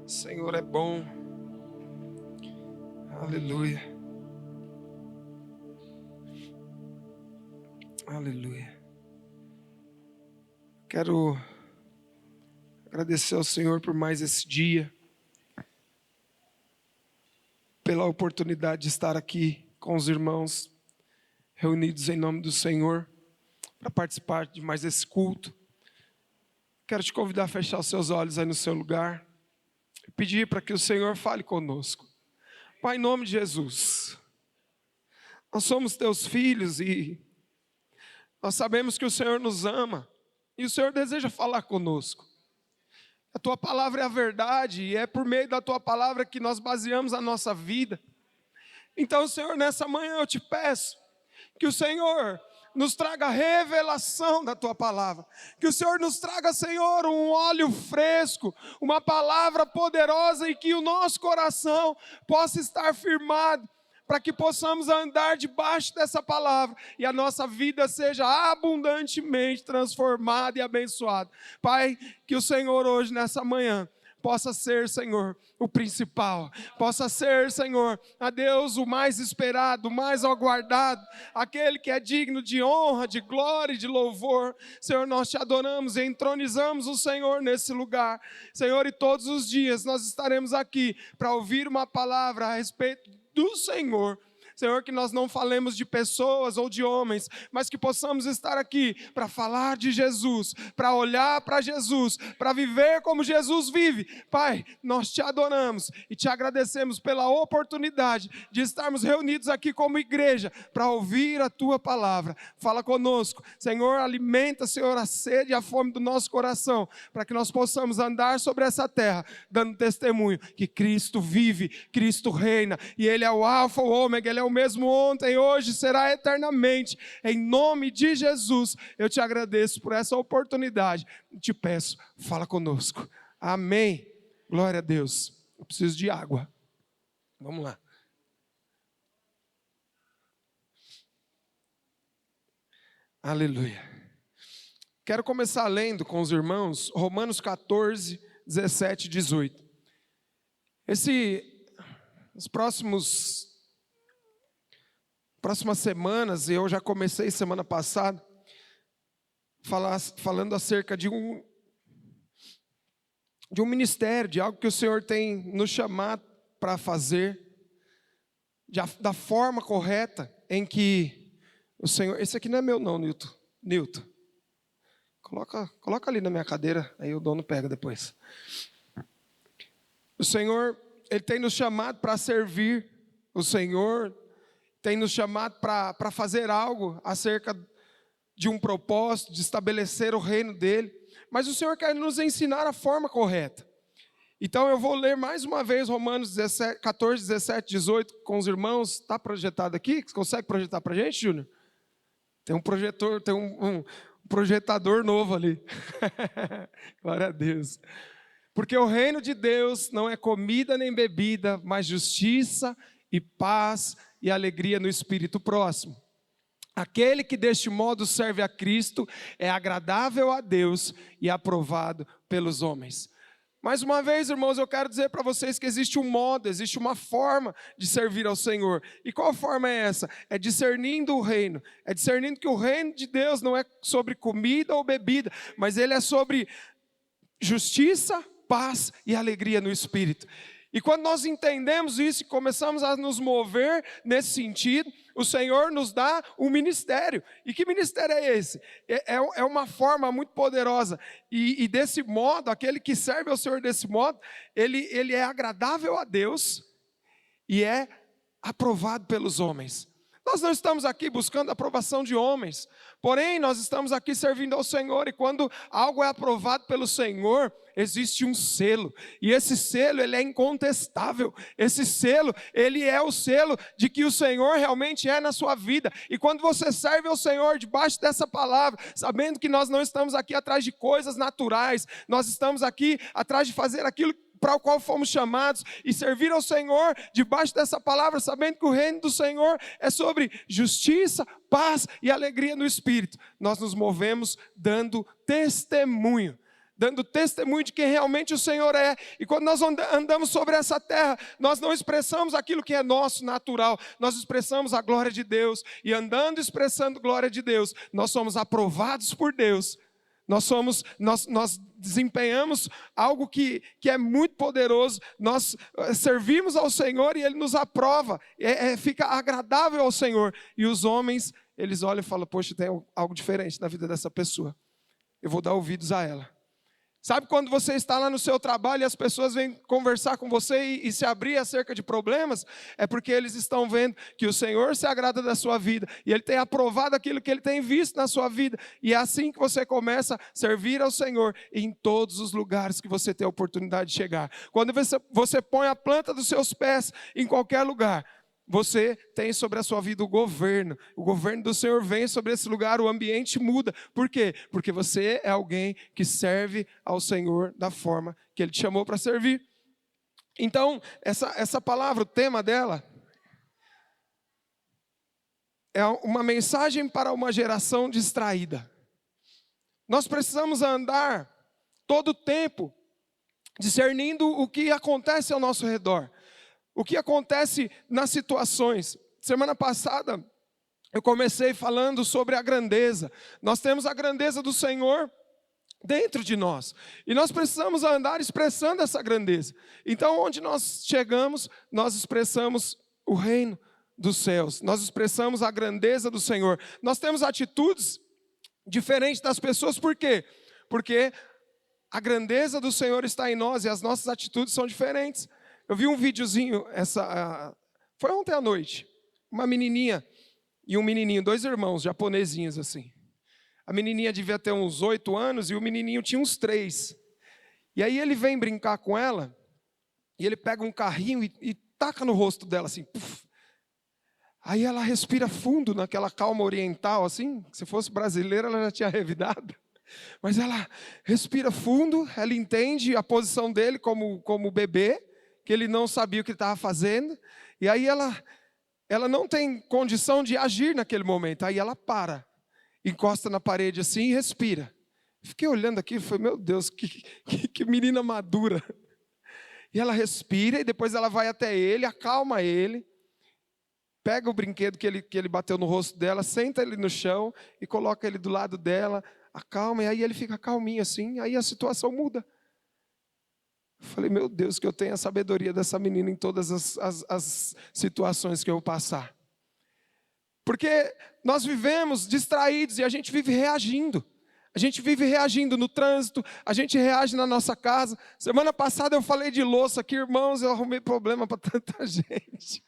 O Senhor é bom. Aleluia. Aleluia. Quero agradecer ao Senhor por mais esse dia, pela oportunidade de estar aqui com os irmãos reunidos em nome do Senhor, para participar de mais esse culto. Quero te convidar a fechar os seus olhos aí no seu lugar e pedir para que o Senhor fale conosco. Pai, em nome de Jesus, nós somos teus filhos e nós sabemos que o Senhor nos ama e o Senhor deseja falar conosco. A tua palavra é a verdade e é por meio da tua palavra que nós baseamos a nossa vida. Então, Senhor, nessa manhã eu te peço que o Senhor nos traga revelação da tua palavra, que o Senhor nos traga, Senhor, um óleo fresco, uma palavra poderosa e que o nosso coração possa estar firmado, para que possamos andar debaixo dessa palavra e a nossa vida seja abundantemente transformada e abençoada. Pai, que o Senhor hoje, nessa manhã, possa ser, Senhor, o principal, possa ser, Senhor, a Deus, o mais esperado, o mais aguardado, aquele que é digno de honra, de glória e de louvor. Senhor, nós te adoramos e entronizamos o Senhor nesse lugar. Senhor, e todos os dias nós estaremos aqui para ouvir uma palavra a respeito do Senhor. Senhor, que nós não falemos de pessoas ou de homens, mas que possamos estar aqui para falar de Jesus, para olhar para Jesus, para viver como Jesus vive. Pai, nós te adoramos e te agradecemos pela oportunidade de estarmos reunidos aqui como igreja para ouvir a tua palavra. Fala conosco, Senhor, alimenta, Senhor, a sede e a fome do nosso coração, para que nós possamos andar sobre essa terra, dando testemunho que Cristo vive, Cristo reina, e Ele é o Alfa, o Ômega, Ele é o mesmo ontem, hoje, será eternamente. Em nome de Jesus, eu te agradeço por essa oportunidade. Te peço, fala conosco. Amém. Glória a Deus. Eu preciso de água. Vamos lá. Aleluia. Quero começar lendo com os irmãos Romanos 14, 17 e 18. Os próximas semanas, eu já comecei semana passada, falando acerca de um ministério, de algo que o Senhor tem nos chamado para fazer, da forma correta em que o Senhor... Esse aqui não é meu não, Nilton. Coloca ali na minha cadeira, aí o dono pega depois. O Senhor, Ele tem nos chamado para servir. O Senhor tem nos chamado para fazer algo acerca de um propósito, de estabelecer o reino dEle. Mas o Senhor quer nos ensinar a forma correta. Então eu vou ler mais uma vez Romanos 14, 17, 18 com os irmãos. Está projetado aqui? Você consegue projetar para a gente, Júnior? Tem um projetor, tem um projetador novo ali. Glória a Deus. Porque o reino de Deus não é comida nem bebida, mas justiça e paz e alegria no Espírito próximo. Aquele que deste modo serve a Cristo é agradável a Deus e aprovado pelos homens. Mais uma vez, irmãos, eu quero dizer para vocês que existe um modo, existe uma forma de servir ao Senhor. E qual forma é essa? É discernindo o reino. É discernindo que o reino de Deus não é sobre comida ou bebida, mas ele é sobre justiça, paz e alegria no Espírito. E quando nós entendemos isso e começamos a nos mover nesse sentido, o Senhor nos dá um ministério. E que ministério é esse? É uma forma muito poderosa. E desse modo, aquele que serve ao Senhor desse modo, ele é agradável a Deus e é aprovado pelos homens. Nós não estamos aqui buscando a aprovação de homens, porém nós estamos aqui servindo ao Senhor, e quando algo é aprovado pelo Senhor, existe um selo, e esse selo ele é incontestável. Esse selo, ele é o selo de que o Senhor realmente é na sua vida. E quando você serve ao Senhor debaixo dessa palavra, sabendo que nós não estamos aqui atrás de coisas naturais, nós estamos aqui atrás de fazer aquilo para o qual fomos chamados, e servir ao Senhor debaixo dessa palavra, sabendo que o reino do Senhor é sobre justiça, paz e alegria no Espírito. Nós nos movemos dando testemunho dando testemunho de quem realmente o Senhor é. E quando nós andamos sobre essa terra, nós não expressamos aquilo que é nosso, natural, nós expressamos a glória de Deus. E andando expressando glória de Deus, nós somos aprovados por Deus. Nós desempenhamos algo que é muito poderoso, nós servimos ao Senhor e Ele nos aprova, fica agradável ao Senhor. E os homens, eles olham e falam, poxa, tem algo diferente na vida dessa pessoa, eu vou dar ouvidos a ela. Sabe quando você está lá no seu trabalho e as pessoas vêm conversar com você e se abrir acerca de problemas? É porque eles estão vendo que o Senhor se agrada da sua vida e Ele tem aprovado aquilo que Ele tem visto na sua vida. E é assim que você começa a servir ao Senhor em todos os lugares que você tem a oportunidade de chegar. Quando você põe a planta dos seus pés em qualquer lugar, você tem sobre a sua vida o governo do Senhor vem sobre esse lugar, o ambiente muda. Por quê? Porque você é alguém que serve ao Senhor da forma que Ele te chamou para servir. Então, essa palavra, o tema dela, é uma mensagem para uma geração distraída. Nós precisamos andar todo o tempo discernindo o que acontece ao nosso redor. O que acontece nas situações. Semana passada, eu comecei falando sobre a grandeza. Nós temos a grandeza do Senhor dentro de nós. E nós precisamos andar expressando essa grandeza. Então, onde nós chegamos, nós expressamos o reino dos céus. Nós expressamos a grandeza do Senhor. Nós temos atitudes diferentes das pessoas. Por quê? Porque a grandeza do Senhor está em nós e as nossas atitudes são diferentes. Eu vi um videozinho, foi ontem à noite, uma menininha e um menininho, 2 irmãos japonesinhos assim. A menininha devia ter uns 8 anos e o menininho tinha uns 3. E aí ele vem brincar com ela, e ele pega um carrinho e taca no rosto dela assim. Puff. Aí ela respira fundo naquela calma oriental assim, se fosse brasileira ela já tinha revidado. Mas ela respira fundo, ela entende a posição dele como bebê, que ele não sabia o que ele estava fazendo, e aí ela não tem condição de agir naquele momento, aí ela para, encosta na parede assim e respira. Fiquei olhando aqui e falei, meu Deus, que menina madura. E ela respira e depois ela vai até ele, acalma ele, pega o brinquedo que ele bateu no rosto dela, senta ele no chão e coloca ele do lado dela, acalma, e aí ele fica calminho assim, aí a situação muda. Falei, meu Deus, que eu tenha a sabedoria dessa menina em todas as situações que eu passar. Porque nós vivemos distraídos e a gente vive reagindo. A gente vive reagindo no trânsito, a gente reage na nossa casa. Semana passada eu falei de louça aqui, irmãos, eu arrumei problema para tanta gente.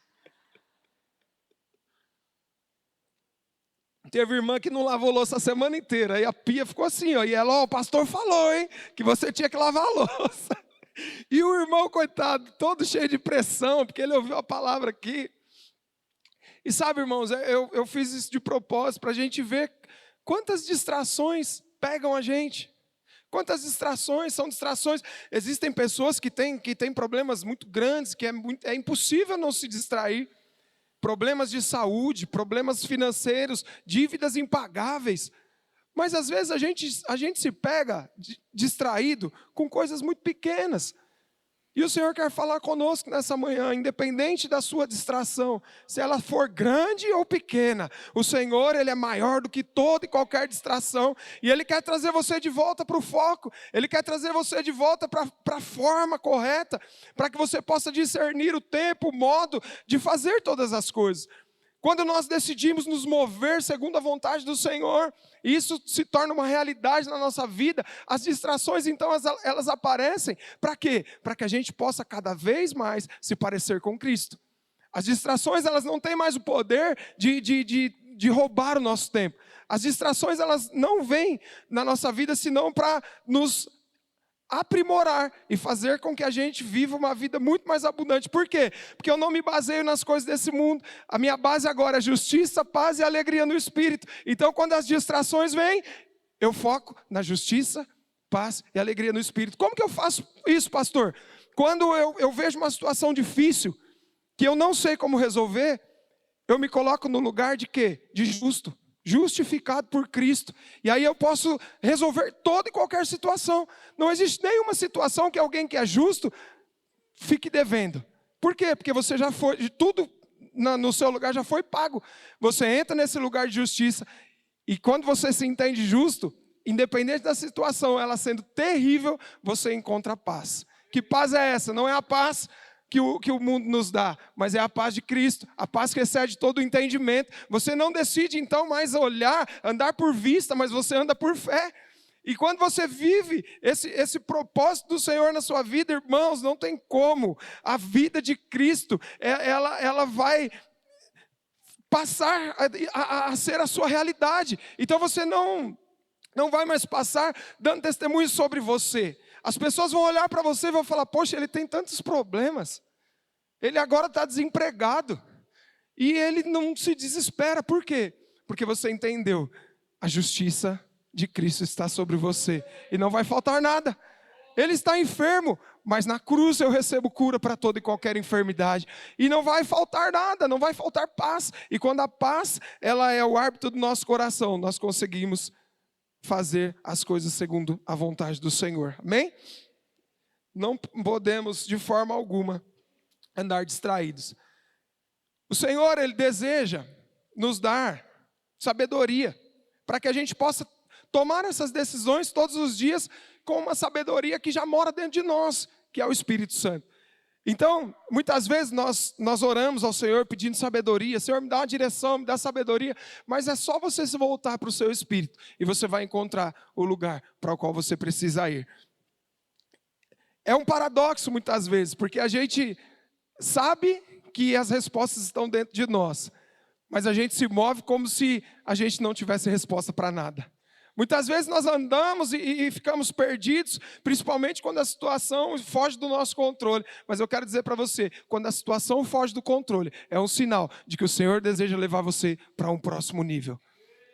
Teve irmã que não lavou louça a semana inteira, aí a pia ficou assim, ó, e ela, o pastor falou, hein, que você tinha que lavar a louça. E o irmão, coitado, todo cheio de pressão, porque ele ouviu a palavra aqui. E sabe, irmãos, eu fiz isso de propósito, para a gente ver quantas distrações pegam a gente. Quantas distrações, são distrações. Existem pessoas que têm problemas muito grandes, que é impossível não se distrair. Problemas de saúde, problemas financeiros, dívidas impagáveis. Mas às vezes a gente se pega distraído com coisas muito pequenas. E o Senhor quer falar conosco nessa manhã, independente da sua distração, se ela for grande ou pequena, o Senhor, Ele é maior do que toda e qualquer distração, e Ele quer trazer você de volta para o foco, Ele quer trazer você de volta para a forma correta, para que você possa discernir o tempo, o modo de fazer todas as coisas. Quando nós decidimos nos mover segundo a vontade do Senhor, isso se torna uma realidade na nossa vida. As distrações, então, elas aparecem. Para quê? Para que a gente possa cada vez mais se parecer com Cristo. As distrações, elas não têm mais o poder de roubar o nosso tempo. As distrações, elas não vêm na nossa vida senão para nos aprimorar e fazer com que a gente viva uma vida muito mais abundante. Por quê? Porque eu não me baseio nas coisas desse mundo. A minha base agora é justiça, paz e alegria no Espírito. Então, quando as distrações vêm, eu foco na justiça, paz e alegria no Espírito. Como que eu faço isso, pastor? Quando eu vejo uma situação difícil, que eu não sei como resolver, eu me coloco no lugar de quê? De justo. justificado por Cristo. E aí eu posso resolver toda e qualquer situação. Não existe nenhuma situação que alguém que é justo fique devendo. Por quê? Porque você já foi, tudo no seu lugar já foi pago. Você entra nesse lugar de justiça. E quando você se entende justo, independente da situação, ela sendo terrível, você encontra paz. Que paz é essa? Não é a paz que o mundo nos dá, mas é a paz de Cristo, a paz que excede todo o entendimento. Você não decide então mais olhar, andar por vista, mas você anda por fé. E quando você vive esse propósito do Senhor na sua vida, irmãos, não tem como. A vida de Cristo, ela vai passar a ser a sua realidade. Então você não vai mais passar dando testemunho sobre você. As pessoas vão olhar para você e vão falar, poxa, ele tem tantos problemas. Ele agora está desempregado. E ele não se desespera. Por quê? Porque você entendeu. A justiça de Cristo está sobre você. E não vai faltar nada. Ele está enfermo, mas na cruz eu recebo cura para toda e qualquer enfermidade. E não vai faltar nada, não vai faltar paz. E quando a paz, ela é o árbitro do nosso coração, nós conseguimos fazer as coisas segundo a vontade do Senhor. Amém? Não podemos de forma alguma andar distraídos. O Senhor, Ele deseja nos dar sabedoria, para que a gente possa tomar essas decisões todos os dias com uma sabedoria que já mora dentro de nós, que é o Espírito Santo. Então, muitas vezes nós oramos ao Senhor pedindo sabedoria. Senhor, me dá uma direção, me dá sabedoria. Mas é só você se voltar para o seu Espírito e você vai encontrar o lugar para o qual você precisa ir. É um paradoxo muitas vezes, porque a gente sabe que as respostas estão dentro de nós, mas a gente se move como se a gente não tivesse resposta para nada. Muitas vezes nós andamos e ficamos perdidos, principalmente quando a situação foge do nosso controle. Mas eu quero dizer para você, quando a situação foge do controle, é um sinal de que o Senhor deseja levar você para um próximo nível.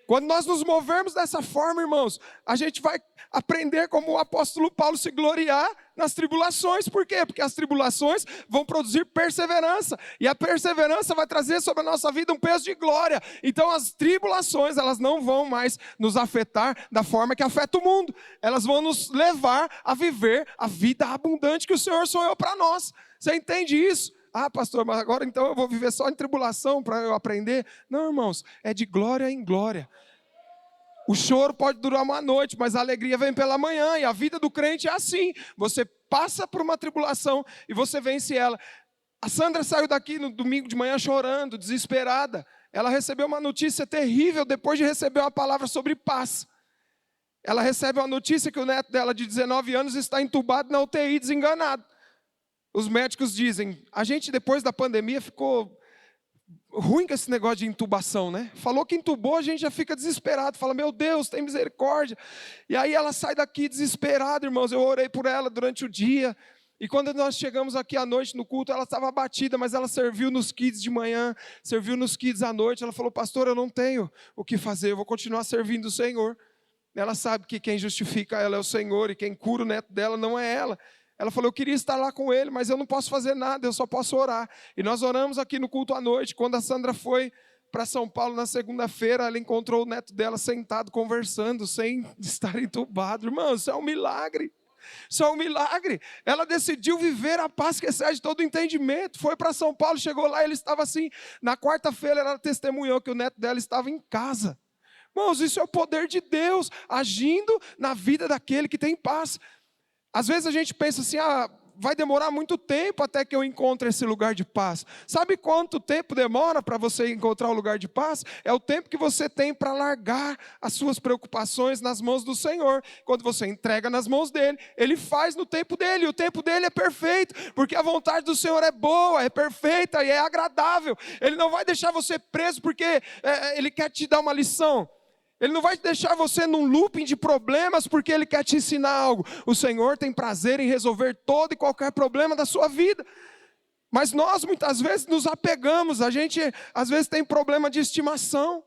Quando nós nos movermos dessa forma, irmãos, a gente vai aprender como o apóstolo Paulo se gloriar nas tribulações. Por quê? Porque as tribulações vão produzir perseverança. E a perseverança vai trazer sobre a nossa vida um peso de glória. Então as tribulações, elas não vão mais nos afetar da forma que afeta o mundo. Elas vão nos levar a viver a vida abundante que o Senhor sonhou para nós. Você entende isso? Ah, pastor, mas agora então eu vou viver só em tribulação para eu aprender? Não, irmãos, é de glória em glória. O choro pode durar uma noite, mas a alegria vem pela manhã. E a vida do crente é assim. Você passa por uma tribulação e você vence ela. A Sandra saiu daqui no domingo de manhã chorando, desesperada. Ela recebeu uma notícia terrível depois de receber uma palavra sobre paz. Ela recebe uma notícia que o neto dela de 19 anos está entubado na UTI, desenganado. Os médicos dizem, a gente depois da pandemia ficou ruim com esse negócio de intubação, né? Falou que intubou, a gente já fica desesperado, fala, meu Deus, tem misericórdia. E aí ela sai daqui desesperada, irmãos, eu orei por ela durante o dia, e quando nós chegamos aqui à noite no culto, ela estava abatida, mas ela serviu nos kids de manhã, serviu nos kids à noite, ela falou, pastor, eu não tenho o que fazer, eu vou continuar servindo o Senhor. Ela sabe que quem justifica ela é o Senhor, e quem cura o neto dela não é ela. Ela falou, eu queria estar lá com ele, mas eu não posso fazer nada, eu só posso orar. E nós oramos aqui no culto à noite. Quando a Sandra foi para São Paulo na segunda-feira, ela encontrou o neto dela sentado, conversando, sem estar entubado. Irmão, isso é um milagre. Isso é um milagre. Ela decidiu viver a paz que excede todo o entendimento. Foi para São Paulo, chegou lá, ele estava assim. Na quarta-feira, ela testemunhou que o neto dela estava em casa. Irmãos, isso é o poder de Deus agindo na vida daquele que tem paz. Às vezes a gente pensa assim, vai demorar muito tempo até que eu encontre esse lugar de paz. Sabe quanto tempo demora para você encontrar o lugar de paz? É o tempo que você tem para largar as suas preocupações nas mãos do Senhor. Quando você entrega nas mãos dele, ele faz no tempo dele. E o tempo dele é perfeito, porque a vontade do Senhor é boa, é perfeita e é agradável. Ele não vai deixar você preso porque ele quer te dar uma lição. Ele não vai deixar você num looping de problemas porque Ele quer te ensinar algo. O Senhor tem prazer em resolver todo e qualquer problema da sua vida. Mas nós muitas vezes nos apegamos, a gente às vezes tem problema de estimação.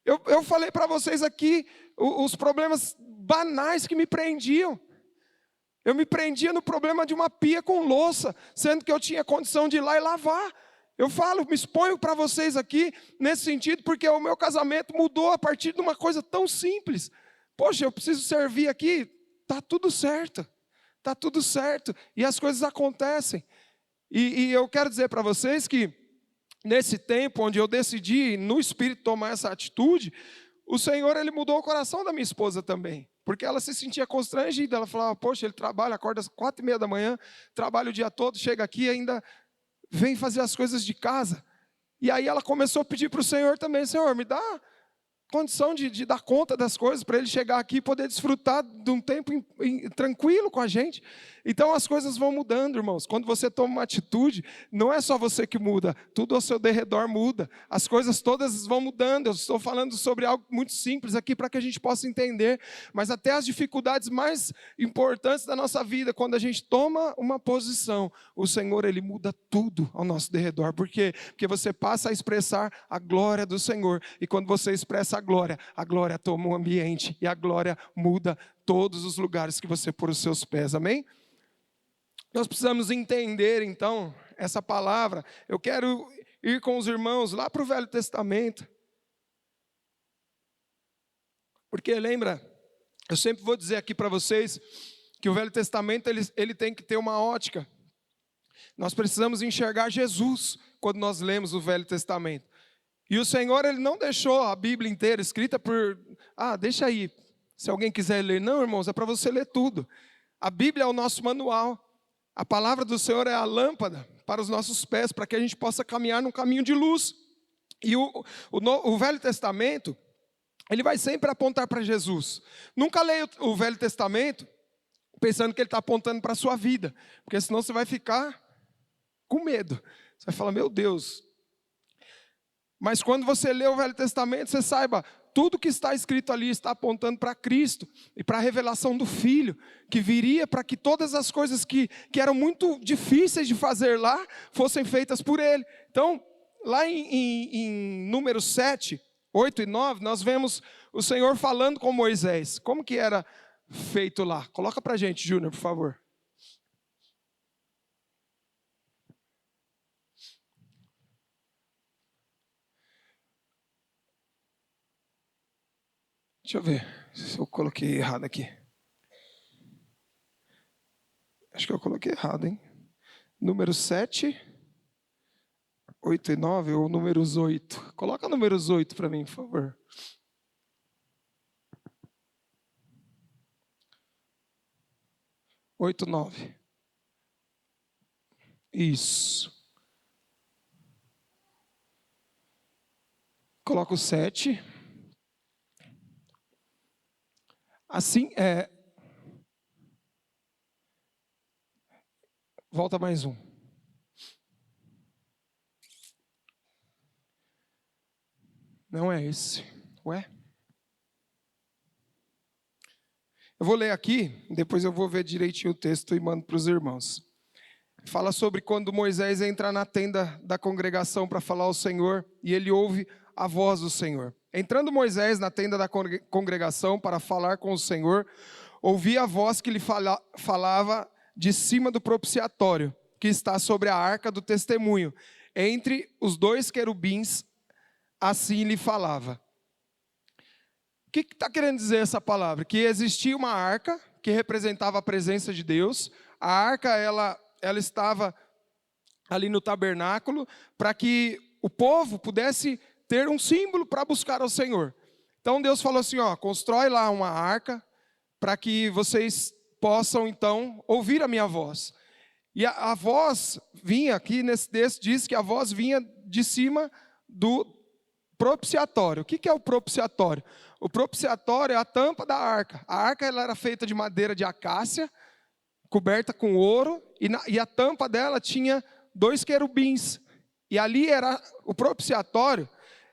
Eu falei para vocês aqui os problemas banais que me prendiam. Eu me prendia no problema de uma pia com louça, sendo que eu tinha condição de ir lá e lavar. Eu falo, me exponho para vocês aqui nesse sentido, porque o meu casamento mudou a partir de uma coisa tão simples. Poxa, eu preciso servir aqui, está tudo certo. Está tudo certo. E as coisas acontecem. E eu quero dizer para vocês que, nesse tempo onde eu decidi, no Espírito, tomar essa atitude, o Senhor, Ele mudou o coração da minha esposa também. Porque ela se sentia constrangida. Ela falava, poxa, ele trabalha, acorda às 4:30 da manhã, trabalha o dia todo, chega aqui e ainda vem fazer as coisas de casa. E aí ela começou a pedir para o Senhor também, Senhor, me dá condição de dar conta das coisas, para ele chegar aqui e poder desfrutar de um tempo tranquilo com a gente. Então as coisas vão mudando, irmãos. Quando você toma uma atitude, não é só você que muda, tudo ao seu derredor muda. As coisas todas vão mudando. Eu estou falando sobre algo muito simples aqui para que a gente possa entender, mas até as dificuldades mais importantes da nossa vida, quando a gente toma uma posição, o Senhor, Ele muda tudo ao nosso derredor. Por quê? Porque você passa a expressar a glória do Senhor, e quando você expressa a glória toma o ambiente, e a glória muda todos os lugares que você pôr os seus pés, amém? Nós precisamos entender, então, essa palavra. Eu quero ir com os irmãos lá para o Velho Testamento. Porque lembra, eu sempre vou dizer aqui para vocês, que o Velho Testamento ele tem que ter uma ótica. Nós precisamos enxergar Jesus quando nós lemos o Velho Testamento. E o Senhor, Ele não deixou a Bíblia inteira escrita por... deixa aí, se alguém quiser ler. Não, irmãos, é para você ler tudo. A Bíblia é o nosso manual. A palavra do Senhor é a lâmpada para os nossos pés, para que a gente possa caminhar num caminho de luz. E o Velho Testamento, ele vai sempre apontar para Jesus. Nunca leia o Velho Testamento pensando que ele está apontando para a sua vida, porque senão você vai ficar com medo. Você vai falar, meu Deus. Mas quando você lê o Velho Testamento, você saiba, tudo que está escrito ali está apontando para Cristo e para a revelação do Filho, que viria para que todas as coisas que eram muito difíceis de fazer lá, fossem feitas por Ele. Então, lá em Números 7, 8 e 9, nós vemos o Senhor falando com Moisés. Como que era feito lá? Coloca para a gente, Júnior, por favor. Deixa eu ver se eu coloquei errado aqui. Acho que eu coloquei errado, hein? Número 7, 8 e 9, ou números 8. Coloca números 8 para mim, por favor. Oito, 9. Isso. Coloca o 7. Assim, volta mais um. Não é esse. Ué? Eu vou ler aqui, depois eu vou ver direitinho o texto e mando para os irmãos. Fala sobre quando Moisés entra na tenda da congregação para falar ao Senhor, e ele ouve a voz do Senhor. Entrando Moisés na tenda da congregação para falar com o Senhor, ouvia a voz que lhe falava de cima do propiciatório, que está sobre a arca do testemunho. Entre os dois querubins, assim lhe falava. O que está querendo dizer essa palavra? Que existia uma arca que representava a presença de Deus. A arca, ela estava ali no tabernáculo para que o povo pudesse ter um símbolo para buscar ao Senhor. Então Deus falou assim, constrói lá uma arca para que vocês possam então ouvir a minha voz. E a voz vinha aqui nesse texto, diz que a voz vinha de cima do propiciatório. O que é o propiciatório? O propiciatório é a tampa da arca. A arca ela era feita de madeira de acácia, coberta com ouro, e a tampa dela tinha 2 querubins. E ali era o propiciatório,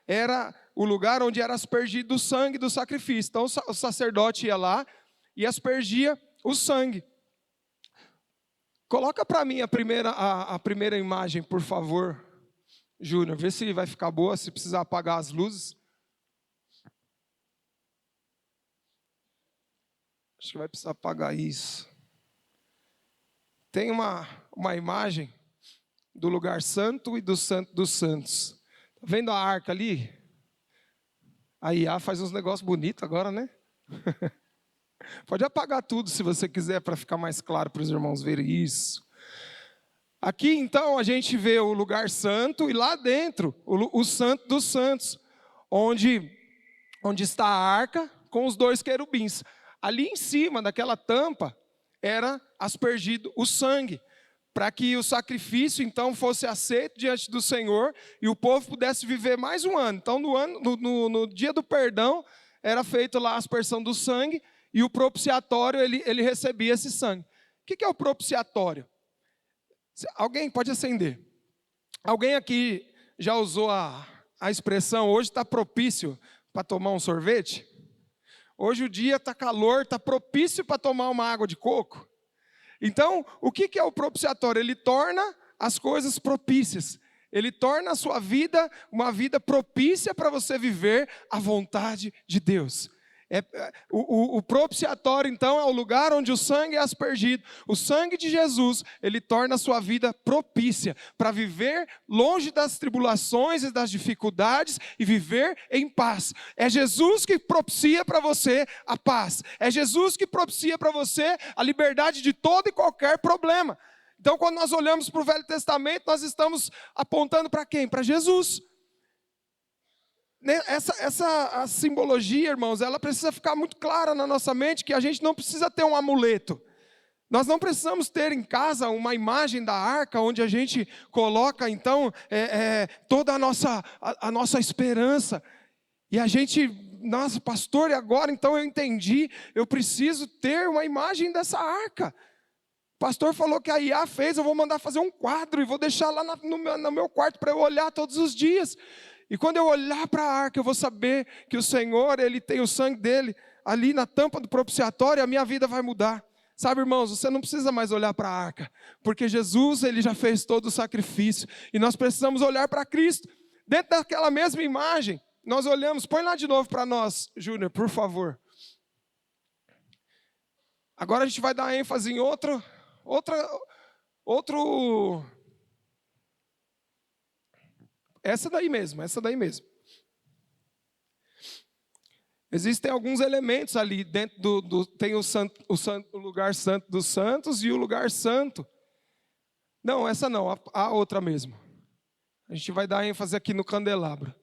era o lugar onde era aspergido o sangue do sacrifício. Então o sacerdote ia lá e aspergia o sangue. Coloca para mim a primeira imagem, por favor, Júnior. Vê se vai ficar boa, se precisar apagar as luzes. Acho que vai precisar apagar isso. Tem uma imagem do lugar santo e do santo dos santos. Tá vendo a arca ali? A IA faz uns negócios bonitos agora, né? Pode apagar tudo se você quiser, para ficar mais claro para os irmãos verem isso. Aqui, então, a gente vê o lugar santo e lá dentro, o santo dos santos, onde está a arca com os 2 querubins. Ali em cima daquela tampa era aspergido o sangue, para que o sacrifício, então, fosse aceito diante do Senhor e o povo pudesse viver mais um ano. Então, no dia do perdão, era feito lá a aspersão do sangue e o propiciatório, ele recebia esse sangue. O que é o propiciatório? Alguém pode acender. Alguém aqui já usou a expressão, hoje está propício para tomar um sorvete? Hoje o dia está calor, está propício para tomar uma água de coco? Então, o que é o propiciatório? Ele torna as coisas propícias. Ele torna a sua vida uma vida propícia para você viver a vontade de Deus. O propiciatório, então, é o lugar onde o sangue é aspergido. O sangue de Jesus, ele torna a sua vida propícia para viver longe das tribulações e das dificuldades e viver em paz. É Jesus que propicia para você a paz. É Jesus que propicia para você a liberdade de todo e qualquer problema. Então, quando nós olhamos para o Velho Testamento, nós estamos apontando para quem? Para Jesus. A simbologia, irmãos, ela precisa ficar muito clara na nossa mente, que a gente não precisa ter um amuleto. Nós não precisamos ter em casa uma imagem da arca, onde a gente coloca, então, toda a nossa esperança. E a gente, nossa, pastor, e agora então eu entendi, eu preciso ter uma imagem dessa arca. O pastor falou que a IA fez, eu vou mandar fazer um quadro e vou deixar lá no meu quarto para eu olhar todos os dias. E quando eu olhar para a arca, eu vou saber que o Senhor, Ele tem o sangue dEle ali na tampa do propiciatório, e a minha vida vai mudar. Sabe, irmãos, você não precisa mais olhar para a arca, porque Jesus, Ele já fez todo o sacrifício, e nós precisamos olhar para Cristo. Dentro daquela mesma imagem, nós olhamos, põe lá de novo para nós, Júnior, por favor. Agora a gente vai dar ênfase em outro... Essa daí mesmo. Existem alguns elementos ali dentro tem o lugar santo dos santos e o lugar santo. Não, essa não, a outra mesmo. A gente vai dar ênfase aqui no candelabro.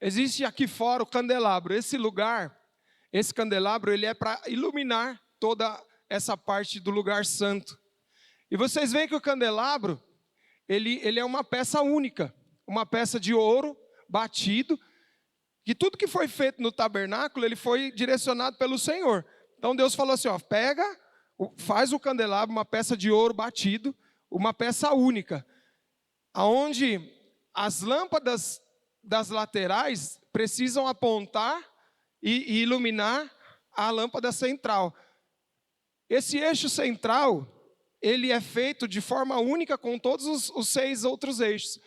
Existe aqui fora o candelabro. Esse candelabro, ele é para iluminar toda essa parte do lugar santo. E vocês veem que o candelabro, ele é uma peça única, uma peça de ouro batido, que tudo que foi feito no tabernáculo, ele foi direcionado pelo Senhor. Então Deus falou assim, faz o candelabro, uma peça de ouro batido, uma peça única, aonde as lâmpadas das laterais precisam apontar e iluminar a lâmpada central. Esse eixo central, ele é feito de forma única com todos os 6 outros eixos.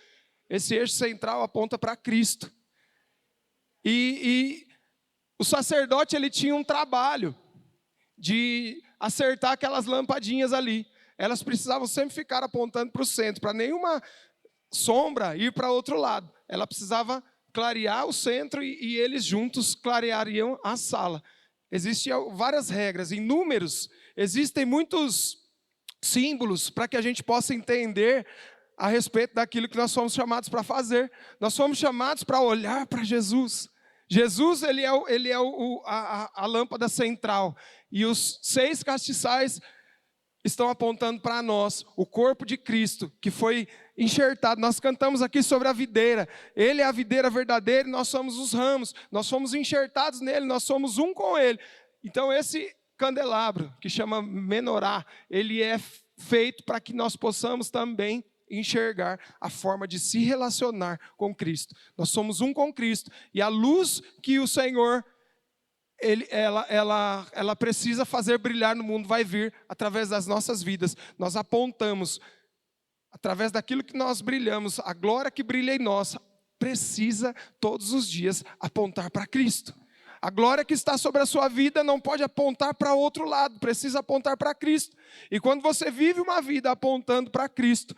Esse eixo central aponta para Cristo. E o sacerdote, ele tinha um trabalho de acertar aquelas lampadinhas ali. Elas precisavam sempre ficar apontando para o centro, para nenhuma sombra ir para outro lado. Ela precisava clarear o centro e eles juntos clareariam a sala. Existiam várias regras, em números, existem muitos símbolos para que a gente possa entender a respeito daquilo que nós fomos chamados para fazer. Nós fomos chamados para olhar para Jesus. Jesus, ele é a lâmpada central. E os 6 castiçais estão apontando para nós, o corpo de Cristo, que foi enxertado. Nós cantamos aqui sobre a videira. Ele é a videira verdadeira e nós somos os ramos. Nós fomos enxertados nele, nós somos um com ele. Então esse candelabro, que chama menorá, ele é feito para que nós possamos também enxergar a forma de se relacionar com Cristo. Nós somos um com Cristo, e a luz que o Senhor, ela precisa fazer brilhar no mundo, vai vir através das nossas vidas. Nós apontamos, através daquilo que nós brilhamos, a glória que brilha em nós, precisa todos os dias apontar para Cristo. A glória que está sobre a sua vida não pode apontar para outro lado, precisa apontar para Cristo. E quando você vive uma vida apontando para Cristo,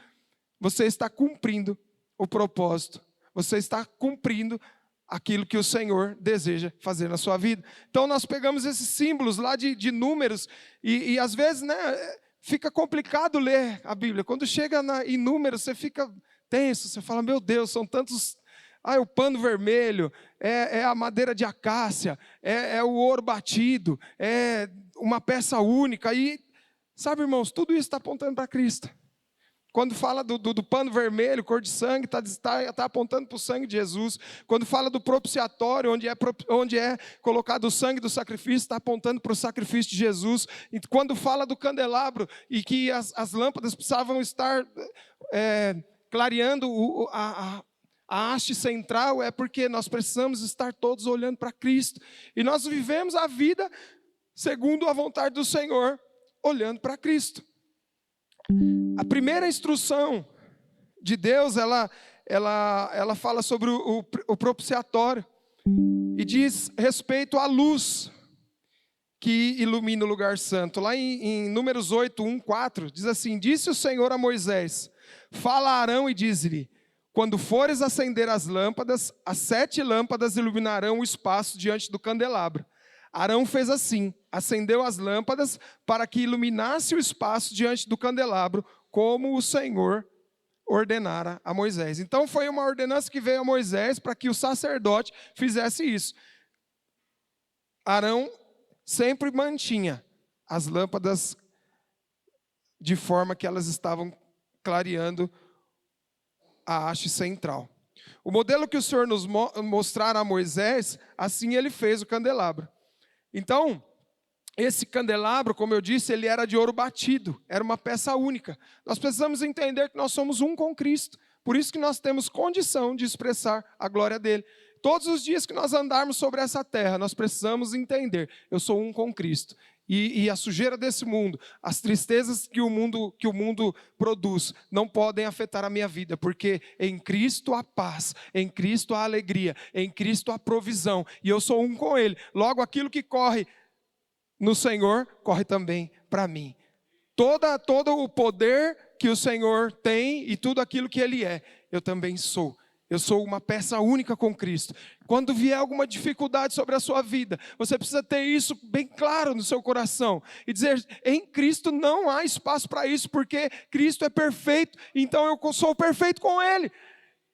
você está cumprindo o propósito, você está cumprindo aquilo que o Senhor deseja fazer na sua vida. Então nós pegamos esses símbolos lá de números, e às vezes, né, fica complicado ler a Bíblia. Quando chega em números, você fica tenso, você fala, meu Deus, são tantos... é o pano vermelho, é a madeira de acácia, é o ouro batido, é uma peça única. E, sabe, irmãos, tudo isso está apontando para Cristo. Quando fala do pano vermelho, cor de sangue, está apontando para o sangue de Jesus. Quando fala do propiciatório, onde é colocado o sangue do sacrifício, está apontando para o sacrifício de Jesus. E quando fala do candelabro, e que as lâmpadas precisavam estar clareando a haste central, é porque nós precisamos estar todos olhando para Cristo. E nós vivemos a vida segundo a vontade do Senhor, olhando para Cristo. A primeira instrução de Deus, ela fala sobre o propiciatório. E diz respeito à luz que ilumina o lugar santo. Lá em Números 8, 1, 4, diz assim: disse o Senhor a Moisés, fala a Arão e diz-lhe, quando fores acender as lâmpadas, as 7 lâmpadas iluminarão o espaço diante do candelabro. Arão fez assim, acendeu as lâmpadas para que iluminasse o espaço diante do candelabro, como o Senhor ordenara a Moisés. Então foi uma ordenança que veio a Moisés para que o sacerdote fizesse isso. Arão sempre mantinha as lâmpadas de forma que elas estavam clareando a haste central. O modelo que o Senhor nos mostrara a Moisés, assim ele fez o candelabro. Então, esse candelabro, como eu disse, ele era de ouro batido, era uma peça única. Nós precisamos entender que nós somos um com Cristo, por isso que nós temos condição de expressar a glória dele. Todos os dias que nós andarmos sobre essa terra, nós precisamos entender, eu sou um com Cristo. E a sujeira desse mundo, as tristezas que o mundo produz, não podem afetar a minha vida, porque em Cristo há paz, em Cristo há alegria, em Cristo há provisão, e eu sou um com Ele. Logo, aquilo que corre no Senhor, corre também para mim. Todo o poder que o Senhor tem e tudo aquilo que Ele é, eu também sou. Eu sou uma peça única com Cristo. Quando vier alguma dificuldade sobre a sua vida, você precisa ter isso bem claro no seu coração. E dizer, em Cristo não há espaço para isso, porque Cristo é perfeito, então eu sou perfeito com Ele.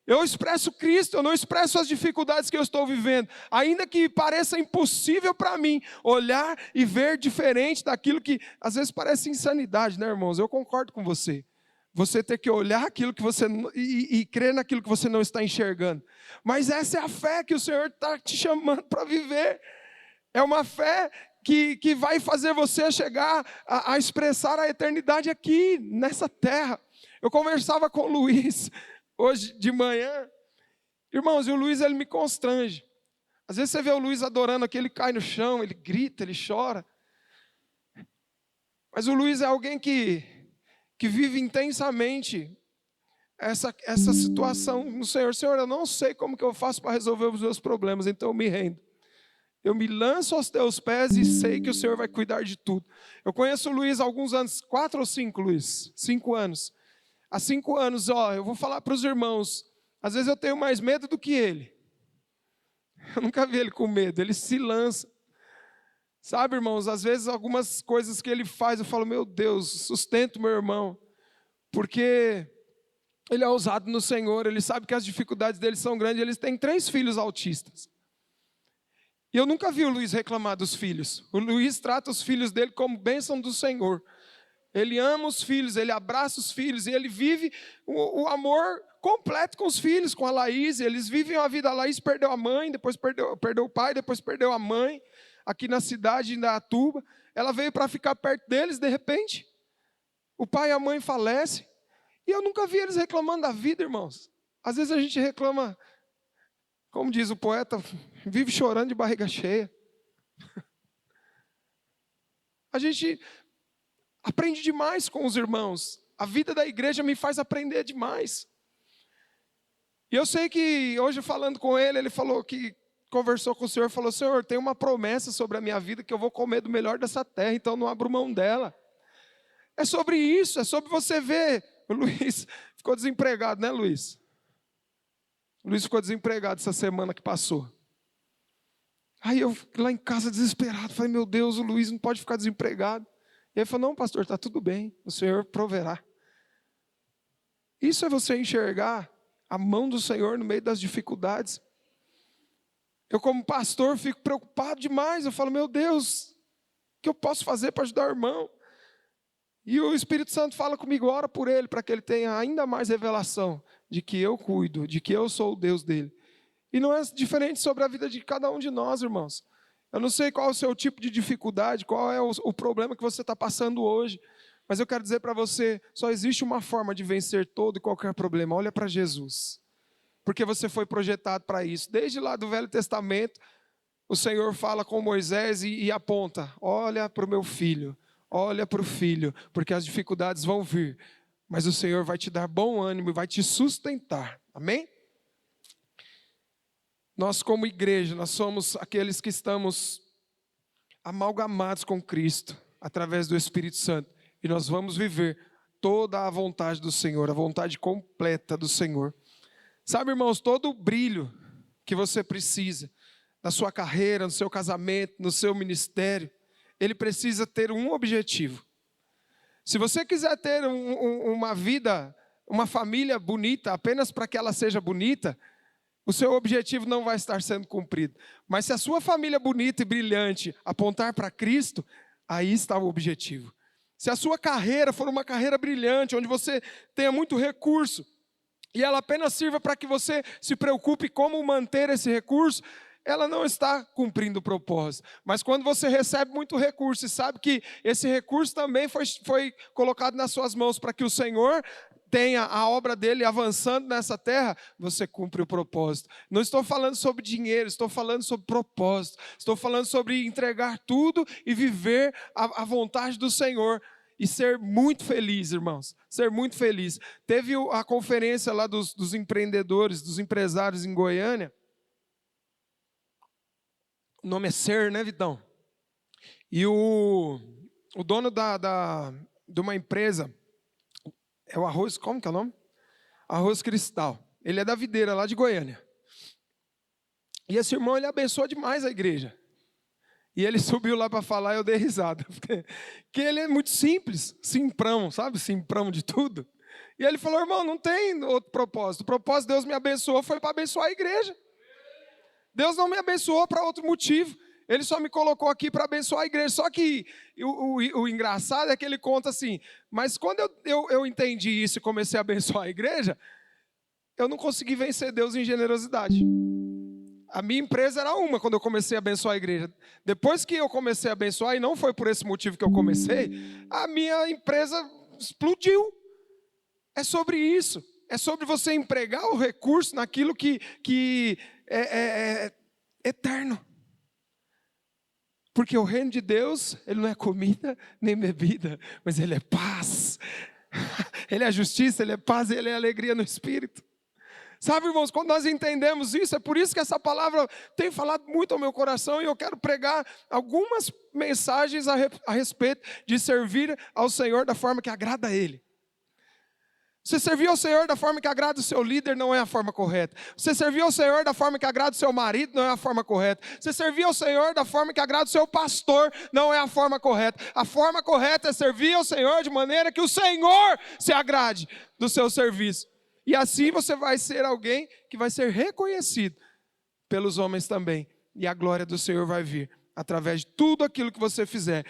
Eu expresso Cristo, eu não expresso as dificuldades que eu estou vivendo. Ainda que pareça impossível para mim olhar e ver diferente daquilo que às vezes parece insanidade, né, irmãos? Eu concordo com você. Você ter que olhar aquilo que você e crer naquilo que você não está enxergando. Mas essa é a fé que o Senhor está te chamando para viver. É uma fé que vai fazer você chegar a expressar a eternidade aqui, nessa terra. Eu conversava com o Luiz hoje de manhã. Irmãos, e o Luiz, ele me constrange. Às vezes você vê o Luiz adorando aqui, ele cai no chão, ele grita, ele chora. Mas o Luiz é alguém que vive intensamente essa situação no Senhor. Senhor, eu não sei como que eu faço para resolver os meus problemas, então eu me rendo. Eu me lanço aos teus pés e sei que o Senhor vai cuidar de tudo. Eu conheço o Luiz há alguns anos, 4 ou 5, Luiz? 5 anos. Há 5 anos, eu vou falar para os irmãos, às vezes eu tenho mais medo do que ele. Eu nunca vi ele com medo, ele se lança. Sabe, irmãos, às vezes algumas coisas que ele faz, eu falo, meu Deus, sustento meu irmão, porque ele é ousado no Senhor, ele sabe que as dificuldades dele são grandes, eles têm 3 filhos autistas. E eu nunca vi o Luiz reclamar dos filhos. O Luiz trata os filhos dele como bênção do Senhor. Ele ama os filhos, ele abraça os filhos, e ele vive o amor completo com os filhos, com a Laís. Eles vivem a vida, a Laís perdeu a mãe, depois perdeu o pai, depois perdeu a mãe. Aqui na cidade de Indaiatuba, ela veio para ficar perto deles, de repente, o pai e a mãe falecem, e eu nunca vi eles reclamando da vida, irmãos. Às vezes a gente reclama, como diz o poeta, vive chorando de barriga cheia. A gente aprende demais com os irmãos, a vida da igreja me faz aprender demais. E eu sei que hoje falando com ele, ele falou que conversou com o Senhor e falou: Senhor, tem uma promessa sobre a minha vida que eu vou comer do melhor dessa terra, então não abro mão dela. É sobre isso, é sobre você ver. O Luiz ficou desempregado, né, Luiz? O Luiz ficou desempregado essa semana que passou. Aí eu lá em casa desesperado, falei: meu Deus, o Luiz não pode ficar desempregado. E ele falou: não, pastor, está tudo bem, o Senhor proverá. Isso é você enxergar a mão do Senhor no meio das dificuldades. Eu, como pastor, fico preocupado demais. Eu falo: meu Deus, o que eu posso fazer para ajudar o irmão? E o Espírito Santo fala comigo: ora por ele, para que ele tenha ainda mais revelação de que eu cuido, de que eu sou o Deus dele. E não é diferente sobre a vida de cada um de nós, irmãos. Eu não sei qual é o seu tipo de dificuldade, qual é o problema que você está passando hoje. Mas eu quero dizer para você, só existe uma forma de vencer todo e qualquer problema. Olha para Jesus. Porque você foi projetado para isso. Desde lá do Velho Testamento, o Senhor fala com Moisés e aponta: olha para o meu filho, olha para o filho, porque as dificuldades vão vir. Mas o Senhor vai te dar bom ânimo e vai te sustentar. Amém? Nós, como igreja, nós somos aqueles que estamos amalgamados com Cristo, através do Espírito Santo. E nós vamos viver toda a vontade do Senhor, a vontade completa do Senhor. Sabe, irmãos, todo o brilho que você precisa, na sua carreira, no seu casamento, no seu ministério, ele precisa ter um objetivo. Se você quiser ter uma vida, uma família bonita, apenas para que ela seja bonita, o seu objetivo não vai estar sendo cumprido. Mas se a sua família bonita e brilhante apontar para Cristo, aí está o objetivo. Se a sua carreira for uma carreira brilhante, onde você tenha muito recurso, e ela apenas sirva para que você se preocupe como manter esse recurso, ela não está cumprindo o propósito. Mas quando você recebe muito recurso e sabe que esse recurso também foi colocado nas suas mãos para que o Senhor tenha a obra dele avançando nessa terra, você cumpre o propósito. Não estou falando sobre dinheiro, estou falando sobre propósito. Estou falando sobre entregar tudo e viver a vontade do Senhor. E ser muito feliz, irmãos. Ser muito feliz. Teve a conferência lá dos empreendedores, dos empresários em Goiânia. O nome é SER, né, Vitão? E o dono de uma empresa, é o Arroz, como que é o nome? Arroz Cristal. Ele é da videira, lá de Goiânia. E esse irmão, ele abençoa demais a igreja. E ele subiu lá para falar e eu dei risada. Porque ele é muito simples, simprão, sabe? Simprão de tudo. E ele falou: irmão, não tem outro propósito. O propósito de Deus me abençoou foi para abençoar a igreja. Deus não me abençoou para outro motivo. Ele só me colocou aqui para abençoar a igreja. Só que o engraçado é que ele conta assim: mas quando eu entendi isso e comecei a abençoar a igreja, eu não consegui vencer Deus em generosidade. A minha empresa era uma quando eu comecei a abençoar a igreja. Depois que eu comecei a abençoar, e não foi por esse motivo que eu comecei, a minha empresa explodiu. É sobre isso. É sobre você empregar o recurso naquilo que é eterno. Porque o reino de Deus, ele não é comida nem bebida, mas ele é paz. Ele é justiça, ele é paz, ele é alegria no Espírito. Sabe, irmãos, quando nós entendemos isso, é por isso que essa palavra tem falado muito ao meu coração e eu quero pregar algumas mensagens a respeito de servir ao Senhor da forma que agrada a Ele. Você servir ao Senhor da forma que agrada o seu líder não é a forma correta. Você servir ao Senhor da forma que agrada o seu marido não é a forma correta. Você servir ao Senhor da forma que agrada o seu pastor não é a forma correta. A forma correta é servir ao Senhor de maneira que o Senhor se agrade do seu serviço. E assim você vai ser alguém que vai ser reconhecido pelos homens também. E a glória do Senhor vai vir através de tudo aquilo que você fizer.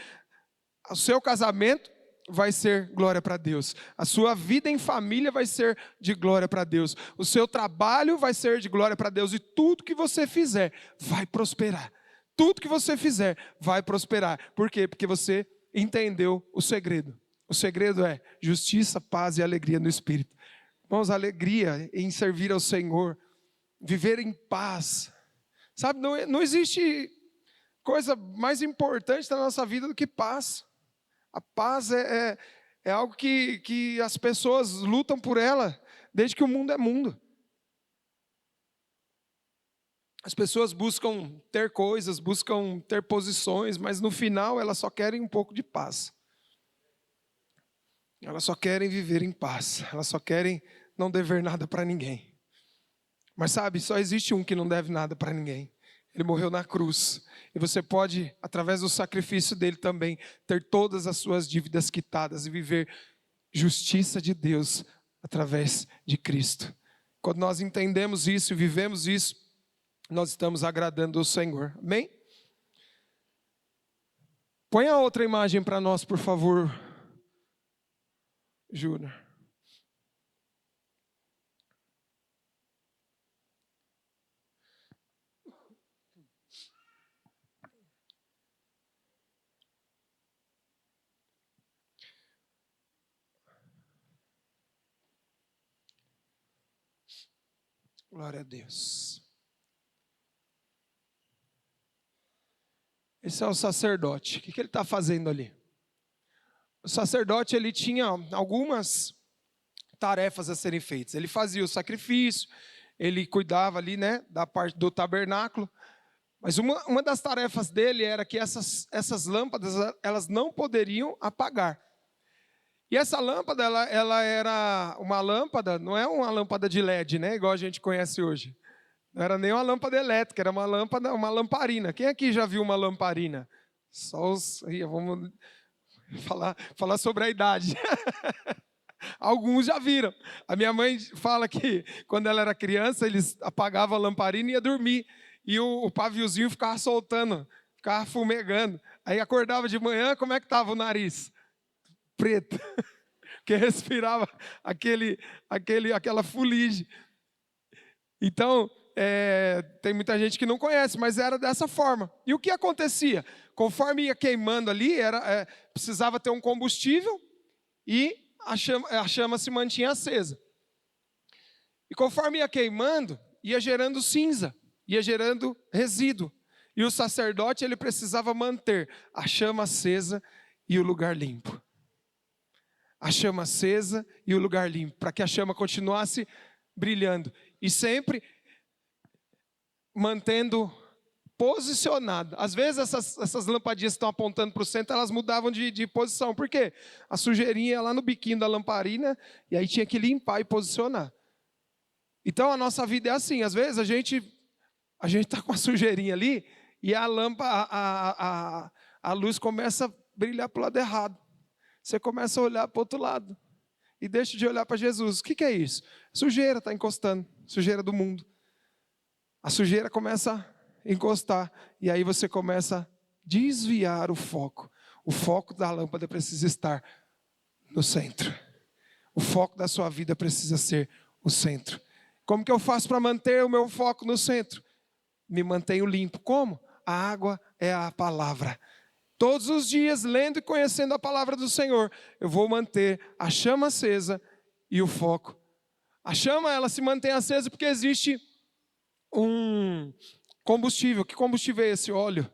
O seu casamento vai ser glória para Deus. A sua vida em família vai ser de glória para Deus. O seu trabalho vai ser de glória para Deus. E tudo que você fizer vai prosperar. Tudo que você fizer vai prosperar. Por quê? Porque você entendeu o segredo. O segredo é justiça, paz e alegria no Espírito. Irmãos, alegria em servir ao Senhor, viver em paz. Sabe, não existe coisa mais importante na nossa vida do que paz. A paz é algo que as pessoas lutam por ela desde que o mundo é mundo. As pessoas buscam ter coisas, buscam ter posições, mas no final elas só querem um pouco de paz. Elas só querem viver em paz. Elas só querem não dever nada para ninguém. Mas sabe, só existe um que não deve nada para ninguém. Ele morreu na cruz. E você pode, através do sacrifício dele também, ter todas as suas dívidas quitadas e viver justiça de Deus através de Cristo. Quando nós entendemos isso e vivemos isso, nós estamos agradando o Senhor. Amém? Põe a outra imagem para nós, por favor, Júnior. Glória a Deus. Esse é o sacerdote. O que ele está fazendo ali? O sacerdote, ele tinha algumas tarefas a serem feitas. Ele fazia o sacrifício, ele cuidava ali, né, da parte do tabernáculo. Mas uma das tarefas dele era que essas lâmpadas, elas não poderiam apagar. E essa lâmpada, ela era uma lâmpada, não é uma lâmpada de LED, né, igual a gente conhece hoje. Não era nem uma lâmpada elétrica, era uma lâmpada, uma lamparina. Quem aqui já viu uma lamparina? Só os... Vamos falar sobre a idade. Alguns já viram. A minha mãe fala que quando ela era criança, eles apagavam a lamparina e ia dormir. E o paviozinho ficava soltando, ficava fumegando. Aí acordava de manhã, como é que estava o nariz? Preto. Porque respirava aquela fuligem. Então... tem muita gente que não conhece, mas era dessa forma. E o que acontecia? Conforme ia queimando ali, precisava ter um combustível e a chama se mantinha acesa. E conforme ia queimando, ia gerando cinza, ia gerando resíduo. E o sacerdote, ele precisava manter a chama acesa e o lugar limpo. A chama acesa e o lugar limpo, para que a chama continuasse brilhando. E sempre mantendo posicionado. Às vezes essas lampadinhas que estão apontando para o centro, elas mudavam de posição. Por quê? A sujeirinha ia lá no biquinho da lamparina e aí tinha que limpar e posicionar. Então a nossa vida é assim. Às vezes a gente está com a sujeirinha ali e a lâmpada, a luz começa a brilhar para o lado errado. Você começa a olhar para o outro lado e deixa de olhar para Jesus. O que é isso? Sujeira está encostando, sujeira do mundo. A sujeira começa a encostar e aí você começa a desviar o foco. O foco da lâmpada precisa estar no centro. O foco da sua vida precisa ser o centro. Como que eu faço para manter o meu foco no centro? Me mantenho limpo. Como? A água é a palavra. Todos os dias, lendo e conhecendo a palavra do Senhor, eu vou manter a chama acesa e o foco. A chama, ela se mantém acesa porque existe um combustível. Que combustível é esse? Óleo.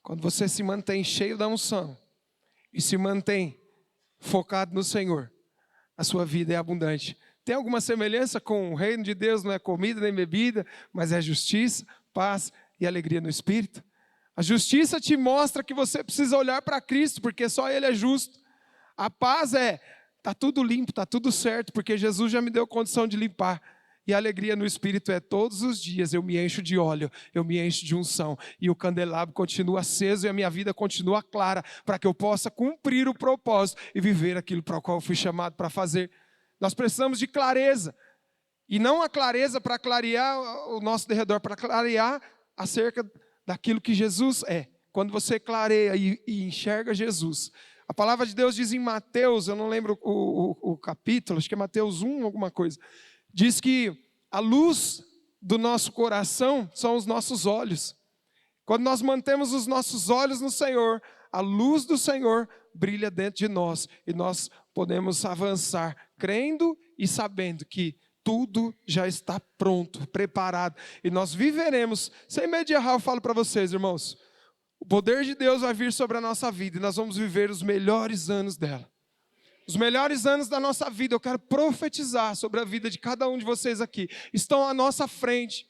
Quando você se mantém cheio da unção e se mantém focado no Senhor, a sua vida é abundante. Tem alguma semelhança com o reino de Deus? Não é comida nem bebida, mas é justiça, paz e alegria no Espírito. A justiça te mostra que você precisa olhar para Cristo, porque só Ele é justo. A paz está tudo limpo, está tudo certo, porque Jesus já me deu condição de limpar. E a alegria no Espírito é todos os dias eu me encho de óleo, eu me encho de unção. E o candelabro continua aceso e a minha vida continua clara, para que eu possa cumprir o propósito e viver aquilo para o qual eu fui chamado para fazer. Nós precisamos de clareza. E não a clareza para clarear o nosso derredor, para clarear acerca daquilo que Jesus é. Quando você clareia e enxerga Jesus. A palavra de Deus diz em Mateus, eu não lembro o capítulo, acho que é Mateus 1, alguma coisa. Diz que a luz do nosso coração são os nossos olhos. Quando nós mantemos os nossos olhos no Senhor, a luz do Senhor brilha dentro de nós. E nós podemos avançar crendo e sabendo que tudo já está pronto, preparado. E nós viveremos, sem medo de errar, eu falo para vocês, irmãos. O poder de Deus vai vir sobre a nossa vida e nós vamos viver os melhores anos dela. Os melhores anos da nossa vida, eu quero profetizar sobre a vida de cada um de vocês aqui. Estão à nossa frente.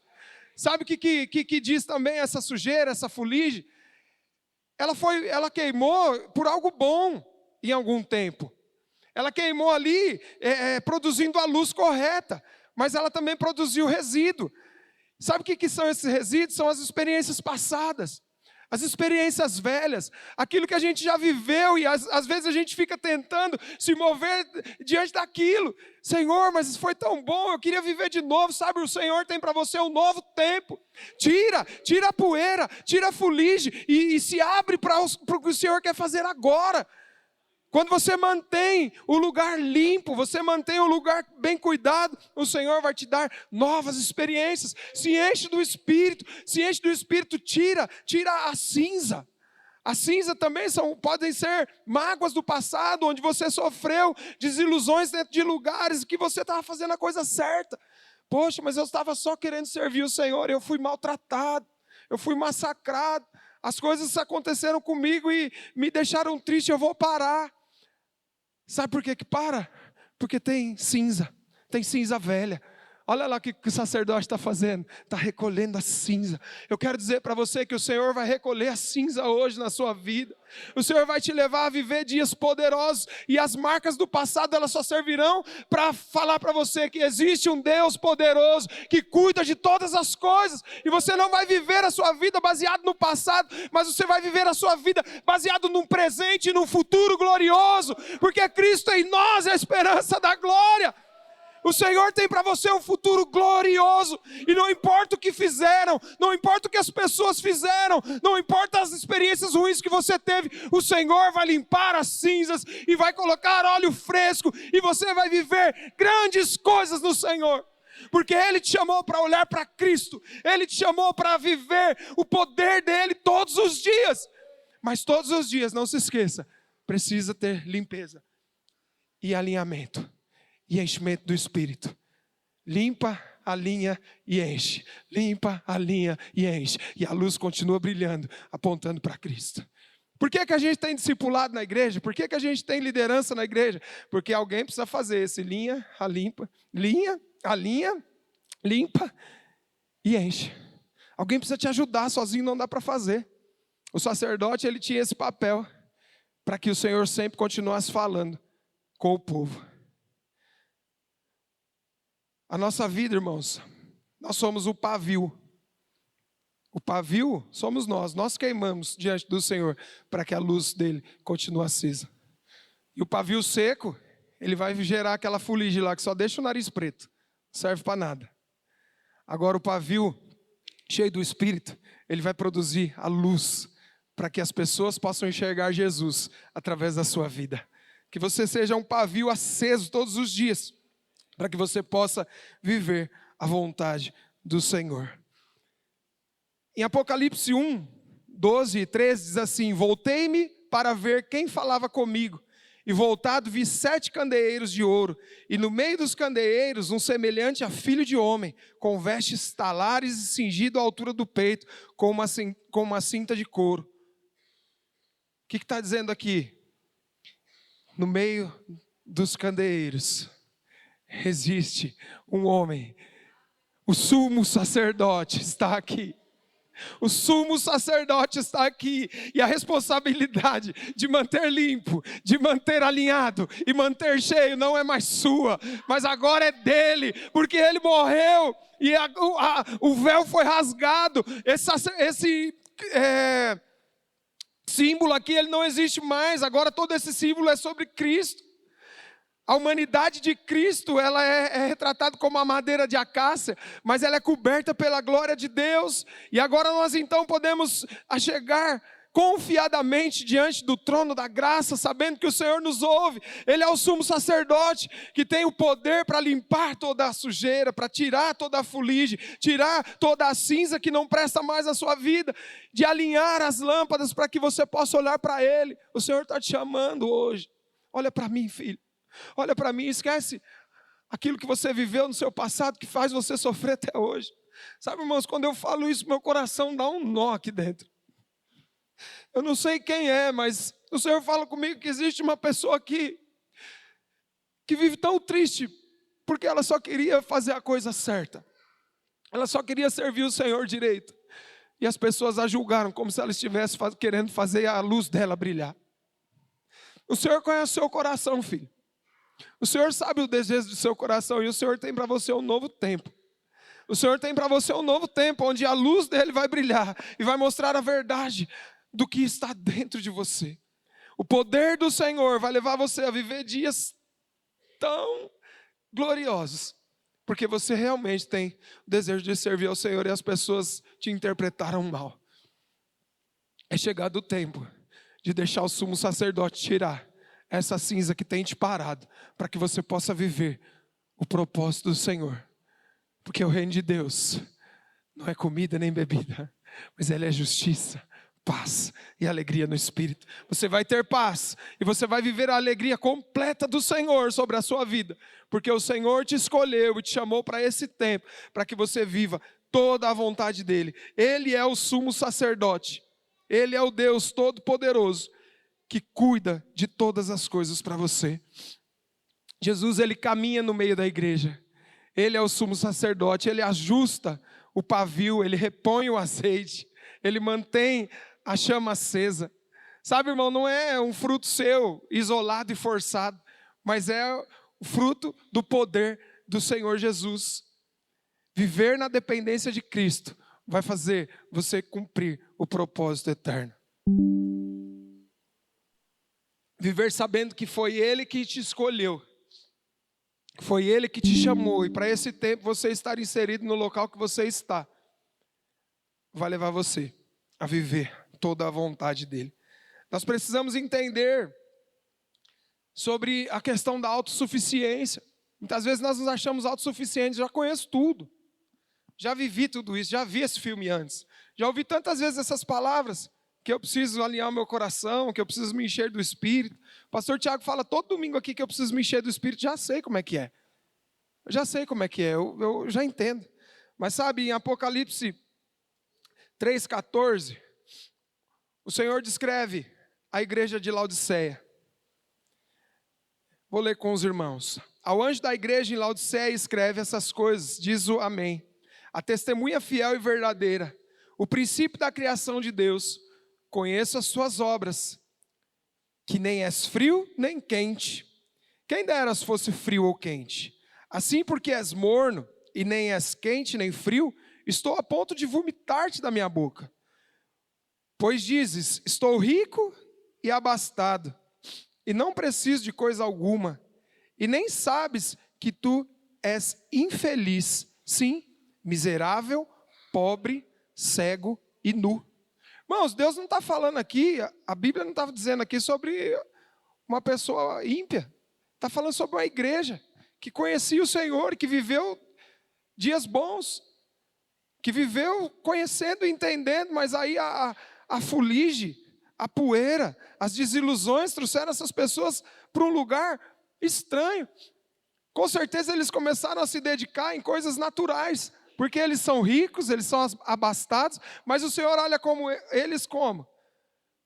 Sabe o que diz também essa sujeira, essa fuligem? Ela queimou por algo bom em algum tempo. Ela queimou ali, produzindo a luz correta, mas ela também produziu resíduo. Sabe o que são esses resíduos? São as experiências passadas, as experiências velhas, aquilo que a gente já viveu e às vezes a gente fica tentando se mover diante daquilo. Senhor, mas isso foi tão bom, eu queria viver de novo. Sabe, o Senhor tem para você um novo tempo. Tira a poeira, tira a fuligem e se abre para o que o Senhor quer fazer agora. Quando você mantém o lugar limpo, você mantém o lugar bem cuidado, o Senhor vai te dar novas experiências. Se enche do Espírito, tira a cinza. A cinza também podem ser mágoas do passado, onde você sofreu desilusões dentro de lugares que você estava fazendo a coisa certa. Poxa, mas eu estava só querendo servir o Senhor, eu fui maltratado, eu fui massacrado, as coisas aconteceram comigo e me deixaram triste, eu vou parar. Sabe por que para? Porque tem cinza velha. Olha lá o que o sacerdote está fazendo, está recolhendo a cinza. Eu quero dizer para você que o Senhor vai recolher a cinza hoje na sua vida. O Senhor vai te levar a viver dias poderosos, e as marcas do passado, elas só servirão para falar para você que existe um Deus poderoso, que cuida de todas as coisas, e você não vai viver a sua vida baseado no passado, mas você vai viver a sua vida baseado num presente e num futuro glorioso, porque Cristo em nós é a esperança da glória. O Senhor tem para você um futuro glorioso, e não importa o que fizeram, não importa o que as pessoas fizeram, não importa as experiências ruins que você teve, o Senhor vai limpar as cinzas e vai colocar óleo fresco, e você vai viver grandes coisas no Senhor, porque Ele te chamou para olhar para Cristo, Ele te chamou para viver o poder dEle todos os dias, mas todos os dias, não se esqueça, precisa ter limpeza e alinhamento. E enchimento do Espírito. Limpa, alinha e enche. Limpa, alinha e enche. E a luz continua brilhando, apontando para Cristo. Por que a gente tem discipulado na igreja? Por que a gente tem liderança na igreja? Porque alguém precisa fazer esse linha, alinha, limpa e enche. Alguém precisa te ajudar, sozinho não dá para fazer. O sacerdote, ele tinha esse papel, para que o Senhor sempre continuasse falando com o povo. A nossa vida, irmãos, nós somos o pavio. O pavio somos nós queimamos diante do Senhor para que a luz dele continue acesa. E o pavio seco, ele vai gerar aquela fuligem lá que só deixa o nariz preto, não serve para nada. Agora o pavio cheio do Espírito, ele vai produzir a luz para que as pessoas possam enxergar Jesus através da sua vida. Que você seja um pavio aceso todos os dias, para que você possa viver a vontade do Senhor. Em Apocalipse 1, 12 e 13 diz assim: voltei-me para ver quem falava comigo, e voltado vi 7 candeeiros de ouro, e no meio dos candeeiros um semelhante a filho de homem, com vestes talares e cingido à altura do peito, com uma cinta de couro. O que está dizendo aqui? No meio dos candeeiros existe um homem, o sumo sacerdote está aqui. O sumo sacerdote está aqui, e a responsabilidade de manter limpo, de manter alinhado e manter cheio não é mais sua, mas agora é dele, porque ele morreu e o véu foi rasgado. Esse símbolo aqui, ele não existe mais. Agora todo esse símbolo é sobre Cristo. A humanidade de Cristo, ela é retratada como a madeira de acácia, mas ela é coberta pela glória de Deus. E agora nós então podemos chegar confiadamente diante do trono da graça, sabendo que o Senhor nos ouve. Ele é o sumo sacerdote que tem o poder para limpar toda a sujeira, para tirar toda a fuligem, tirar toda a cinza que não presta mais à sua vida, de alinhar as lâmpadas para que você possa olhar para Ele. O Senhor está te chamando hoje. Olha para mim, filho. Olha para mim, esquece aquilo que você viveu no seu passado, que faz você sofrer até hoje. Sabe, irmãos, quando eu falo isso, meu coração dá um nó aqui dentro. Eu não sei quem é, mas o Senhor fala comigo que existe uma pessoa aqui que vive tão triste, porque ela só queria fazer a coisa certa. Ela só queria servir o Senhor direito. E as pessoas a julgaram como se ela estivesse querendo fazer a luz dela brilhar. O Senhor conhece o seu coração, filho. O Senhor sabe o desejo do seu coração e o Senhor tem para você um novo tempo. O Senhor tem para você um novo tempo, onde a luz dele vai brilhar e vai mostrar a verdade do que está dentro de você. O poder do Senhor vai levar você a viver dias tão gloriosos, porque você realmente tem o desejo de servir ao Senhor e as pessoas te interpretaram mal. É chegado o tempo de deixar o sumo sacerdote tirar essa cinza que tem te parado, para que você possa viver o propósito do Senhor. Porque o reino de Deus não é comida nem bebida, mas ele é justiça, paz e alegria no Espírito. Você vai ter paz e você vai viver a alegria completa do Senhor sobre a sua vida, porque o Senhor te escolheu e te chamou para esse tempo, para que você viva toda a vontade dele. Ele é o sumo sacerdote, ele é o Deus Todo-Poderoso, que cuida de todas as coisas para você. Jesus, ele caminha no meio da igreja, ele é o sumo sacerdote, ele ajusta o pavio, ele repõe o azeite, ele mantém a chama acesa. Sabe, irmão, não é um fruto seu, isolado e forçado, mas é o fruto do poder do Senhor Jesus. Viver na dependência de Cristo vai fazer você cumprir o propósito eterno. Viver sabendo que foi Ele que te escolheu, foi Ele que te chamou, e para esse tempo você estar inserido no local que você está, vai levar você a viver toda a vontade dEle. Nós precisamos entender sobre a questão da autossuficiência. Muitas vezes nós nos achamos autossuficientes, já conheço tudo, já vivi tudo isso, já vi esse filme antes, já ouvi tantas vezes essas palavras, que eu preciso alinhar o meu coração, que eu preciso me encher do Espírito. O pastor Tiago fala todo domingo aqui que eu preciso me encher do Espírito, já sei como é que é. Eu já sei como é que é, eu já entendo. Mas sabe, em Apocalipse 3,14, o Senhor descreve a igreja de Laodiceia. Vou ler com os irmãos. Ao anjo da igreja em Laodiceia escreve essas coisas, diz o Amém. A testemunha fiel e verdadeira, o princípio da criação de Deus. Conheço as suas obras, que nem és frio nem quente. Quem dera se fosse frio ou quente. Assim, porque és morno e nem és quente nem frio, estou a ponto de vomitar-te da minha boca. Pois dizes, estou rico e abastado, e não preciso de coisa alguma, e nem sabes que tu és infeliz, sim, miserável, pobre, cego e nu. Irmãos, Deus não está falando aqui, a Bíblia não está dizendo aqui sobre uma pessoa ímpia. Está falando sobre uma igreja que conhecia o Senhor, que viveu dias bons, que viveu conhecendo e entendendo, mas aí a fuligem, a poeira, as desilusões trouxeram essas pessoas para um lugar estranho. Com certeza eles começaram a se dedicar em coisas naturais, porque eles são ricos, eles são abastados, mas o Senhor olha como eles como.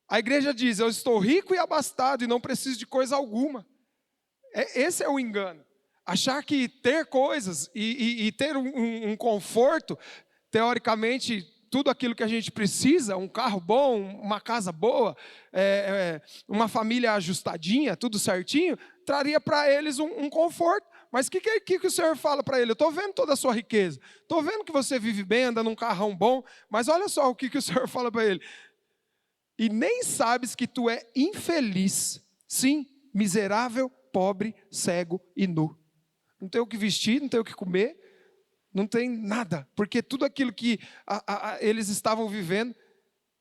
A igreja diz, eu estou rico e abastado e não preciso de coisa alguma. Esse é o engano. Achar que ter coisas e ter um conforto, teoricamente, tudo aquilo que a gente precisa, um carro bom, uma casa boa, uma família ajustadinha, tudo certinho, traria para eles um conforto. Mas o que o Senhor fala para ele? Eu estou vendo toda a sua riqueza, estou vendo que você vive bem, anda num carrão bom, mas olha só o que o Senhor fala para ele. E nem sabes que tu é infeliz, sim, miserável, pobre, cego e nu. Não tem o que vestir, não tem o que comer, não tem nada, porque tudo aquilo que eles estavam vivendo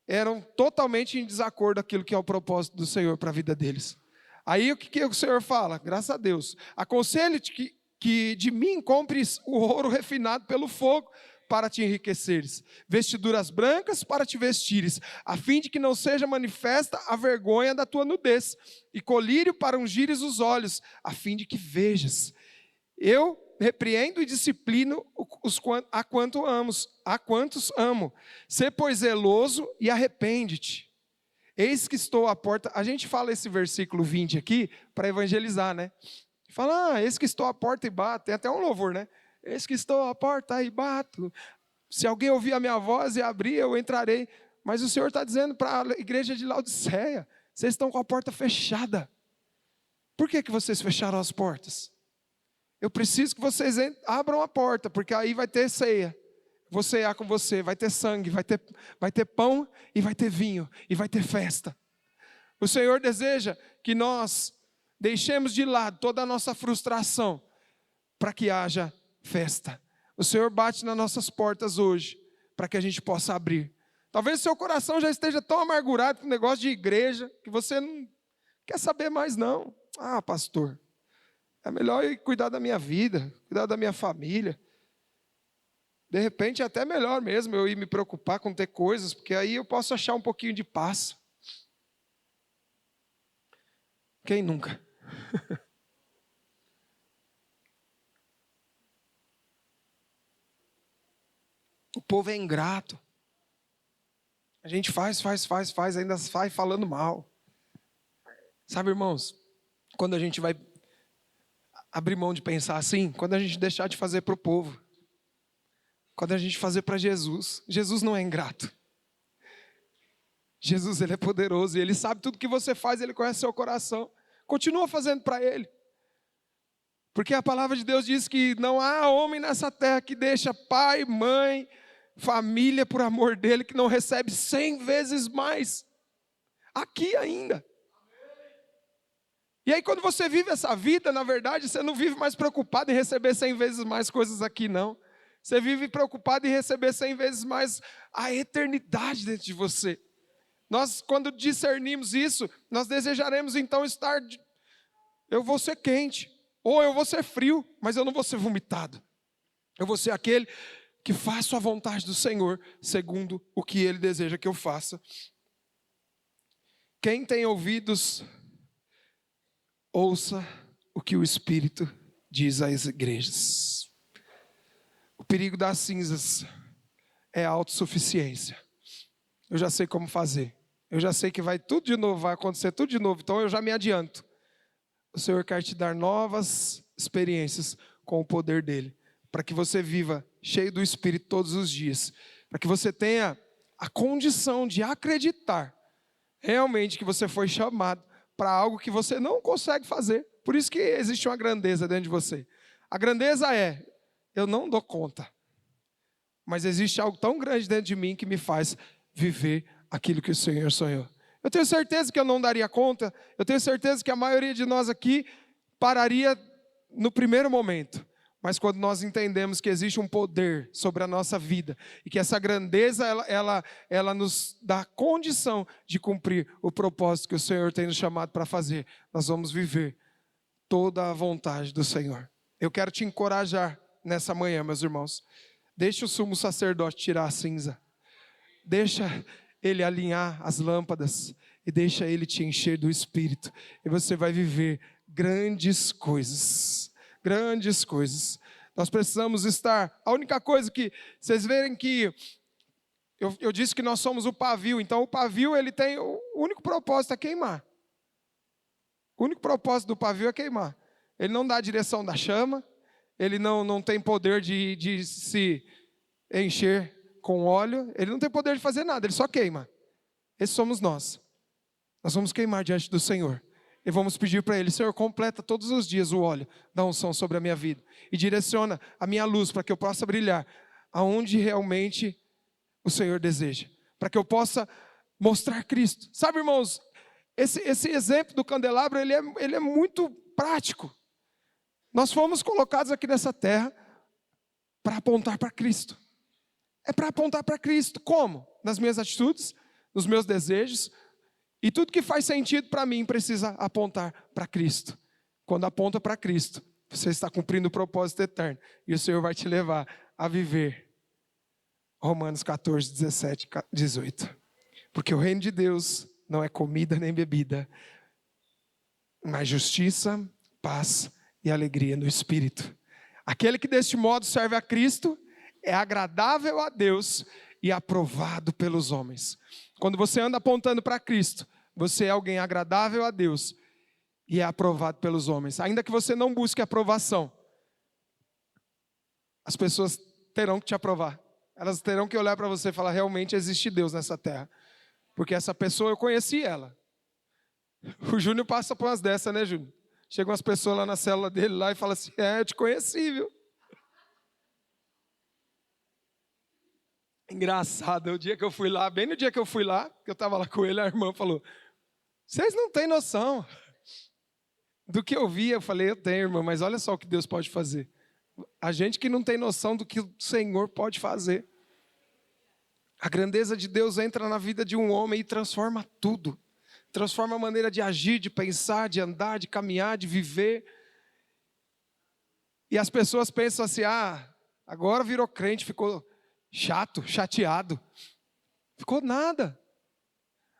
eram totalmente em desacordo com aquilo que é o propósito do Senhor para a vida deles. Aí o que o Senhor fala? Graças a Deus. Aconselho-te que de mim compres o ouro refinado pelo fogo para te enriqueceres, vestiduras brancas para te vestires, a fim de que não seja manifesta a vergonha da tua nudez, e colírio para ungires os olhos, a fim de que vejas. Eu repreendo e disciplino a quantos amo. Sê, pois, zeloso e arrepende-te. Eis que estou à porta. A gente fala esse versículo 20 aqui para evangelizar, né? Fala, eis que estou à porta e bato. Tem até um louvor, né? Eis que estou à porta e bato. Se alguém ouvir a minha voz e abrir, eu entrarei. Mas o Senhor está dizendo para a igreja de Laodiceia: vocês estão com a porta fechada. Por que vocês fecharam as portas? Eu preciso que vocês abram a porta, porque aí vai ter ceia. Vou cear com você, vai ter sangue, vai ter pão e vai ter vinho, e vai ter festa. O Senhor deseja que nós deixemos de lado toda a nossa frustração, para que haja festa. O Senhor bate nas nossas portas hoje, para que a gente possa abrir. Talvez seu coração já esteja tão amargurado com o negócio de igreja, que você não quer saber mais não. Ah, pastor, é melhor eu cuidar da minha vida, cuidar da minha família. De repente é até melhor mesmo eu ir me preocupar com ter coisas, porque aí eu posso achar um pouquinho de paz. Quem nunca? O povo é ingrato. A gente faz, ainda vai falando mal. Sabe, irmãos, quando a gente vai abrir mão de pensar assim, quando a gente deixar de fazer para o povo, quando a gente fazer para Jesus, Jesus não é ingrato. Jesus, Ele é poderoso e Ele sabe tudo que você faz, Ele conhece seu coração. Continua fazendo para Ele. Porque a palavra de Deus diz que não há homem nessa terra que deixa pai, mãe, família por amor dEle, que não recebe 100 vezes mais. Aqui ainda. E aí quando você vive essa vida, na verdade, você não vive mais preocupado em receber 100 vezes mais coisas aqui, não. Você vive preocupado em receber 100 vezes mais a eternidade dentro de você. Nós, quando discernimos isso, nós desejaremos então estar... Eu vou ser quente, ou eu vou ser frio, mas eu não vou ser vomitado. Eu vou ser aquele que faço a vontade do Senhor, segundo o que Ele deseja que eu faça. Quem tem ouvidos, ouça o que o Espírito diz às igrejas. O perigo das cinzas é a autossuficiência. Eu já sei como fazer. Eu já sei que vai tudo de novo, vai acontecer tudo de novo. Então eu já me adianto. O Senhor quer te dar novas experiências com o poder dEle. Para que você viva cheio do Espírito todos os dias. Para que você tenha a condição de acreditar realmente que você foi chamado para algo que você não consegue fazer. Por isso que existe uma grandeza dentro de você. A grandeza é, eu não dou conta. Mas existe algo tão grande dentro de mim que me faz viver aquilo que o Senhor sonhou. Eu tenho certeza que eu não daria conta. Eu tenho certeza que a maioria de nós aqui pararia no primeiro momento. Mas quando nós entendemos que existe um poder sobre a nossa vida e que essa grandeza, ela nos dá condição de cumprir o propósito que o Senhor tem nos chamado para fazer, nós vamos viver toda a vontade do Senhor. Eu quero te encorajar nessa manhã, meus irmãos. Deixa o sumo sacerdote tirar a cinza. Deixa ele alinhar as lâmpadas e deixa ele te encher do Espírito. E você vai viver grandes coisas. Grandes coisas. Nós precisamos estar... A única coisa que... Vocês verem que... Eu disse que nós somos o pavio. Então o pavio, ele tem... O único propósito é queimar. O único propósito do pavio é queimar. Ele não dá a direção da chama. Ele não tem poder de se encher com óleo. Ele não tem poder de fazer nada. Ele só queima. Esses somos nós. Nós vamos queimar diante do Senhor. E vamos pedir para Ele: Senhor, completa todos os dias o óleo da unção sobre a minha vida. E direciona a minha luz para que eu possa brilhar aonde realmente o Senhor deseja. Para que eu possa mostrar Cristo. Sabe, irmãos, esse exemplo do candelabro, ele é muito prático. Nós fomos colocados aqui nessa terra para apontar para Cristo. É para apontar para Cristo. Como? Nas minhas atitudes, nos meus desejos. E tudo que faz sentido para mim precisa apontar para Cristo. Quando aponta para Cristo, você está cumprindo o propósito eterno. E o Senhor vai te levar a viver. Romanos 14, 17, 18. Porque o reino de Deus não é comida nem bebida, mas justiça, paz e alegria no Espírito. Aquele que deste modo serve a Cristo é agradável a Deus e aprovado pelos homens. Quando você anda apontando para Cristo, você é alguém agradável a Deus e é aprovado pelos homens. Ainda que você não busque aprovação, as pessoas terão que te aprovar. Elas terão que olhar para você e falar, realmente existe Deus nessa terra. Porque essa pessoa, eu conheci ela. O Júnior passa por umas dessas, né, Júnior? Chegam umas pessoas lá na célula dele lá e falam assim, eu te conheci, viu? Engraçado, o dia que eu fui lá, bem no dia que eu fui lá, que eu estava lá com ele, a irmã falou, vocês não têm noção do que eu vi. Eu falei, eu tenho, irmã, mas olha só o que Deus pode fazer. A gente que não tem noção do que o Senhor pode fazer. A grandeza de Deus entra na vida de um homem e transforma tudo. Transforma a maneira de agir, de pensar, de andar, de caminhar, de viver. E as pessoas pensam assim, agora virou crente, ficou chato, chateado. Ficou nada.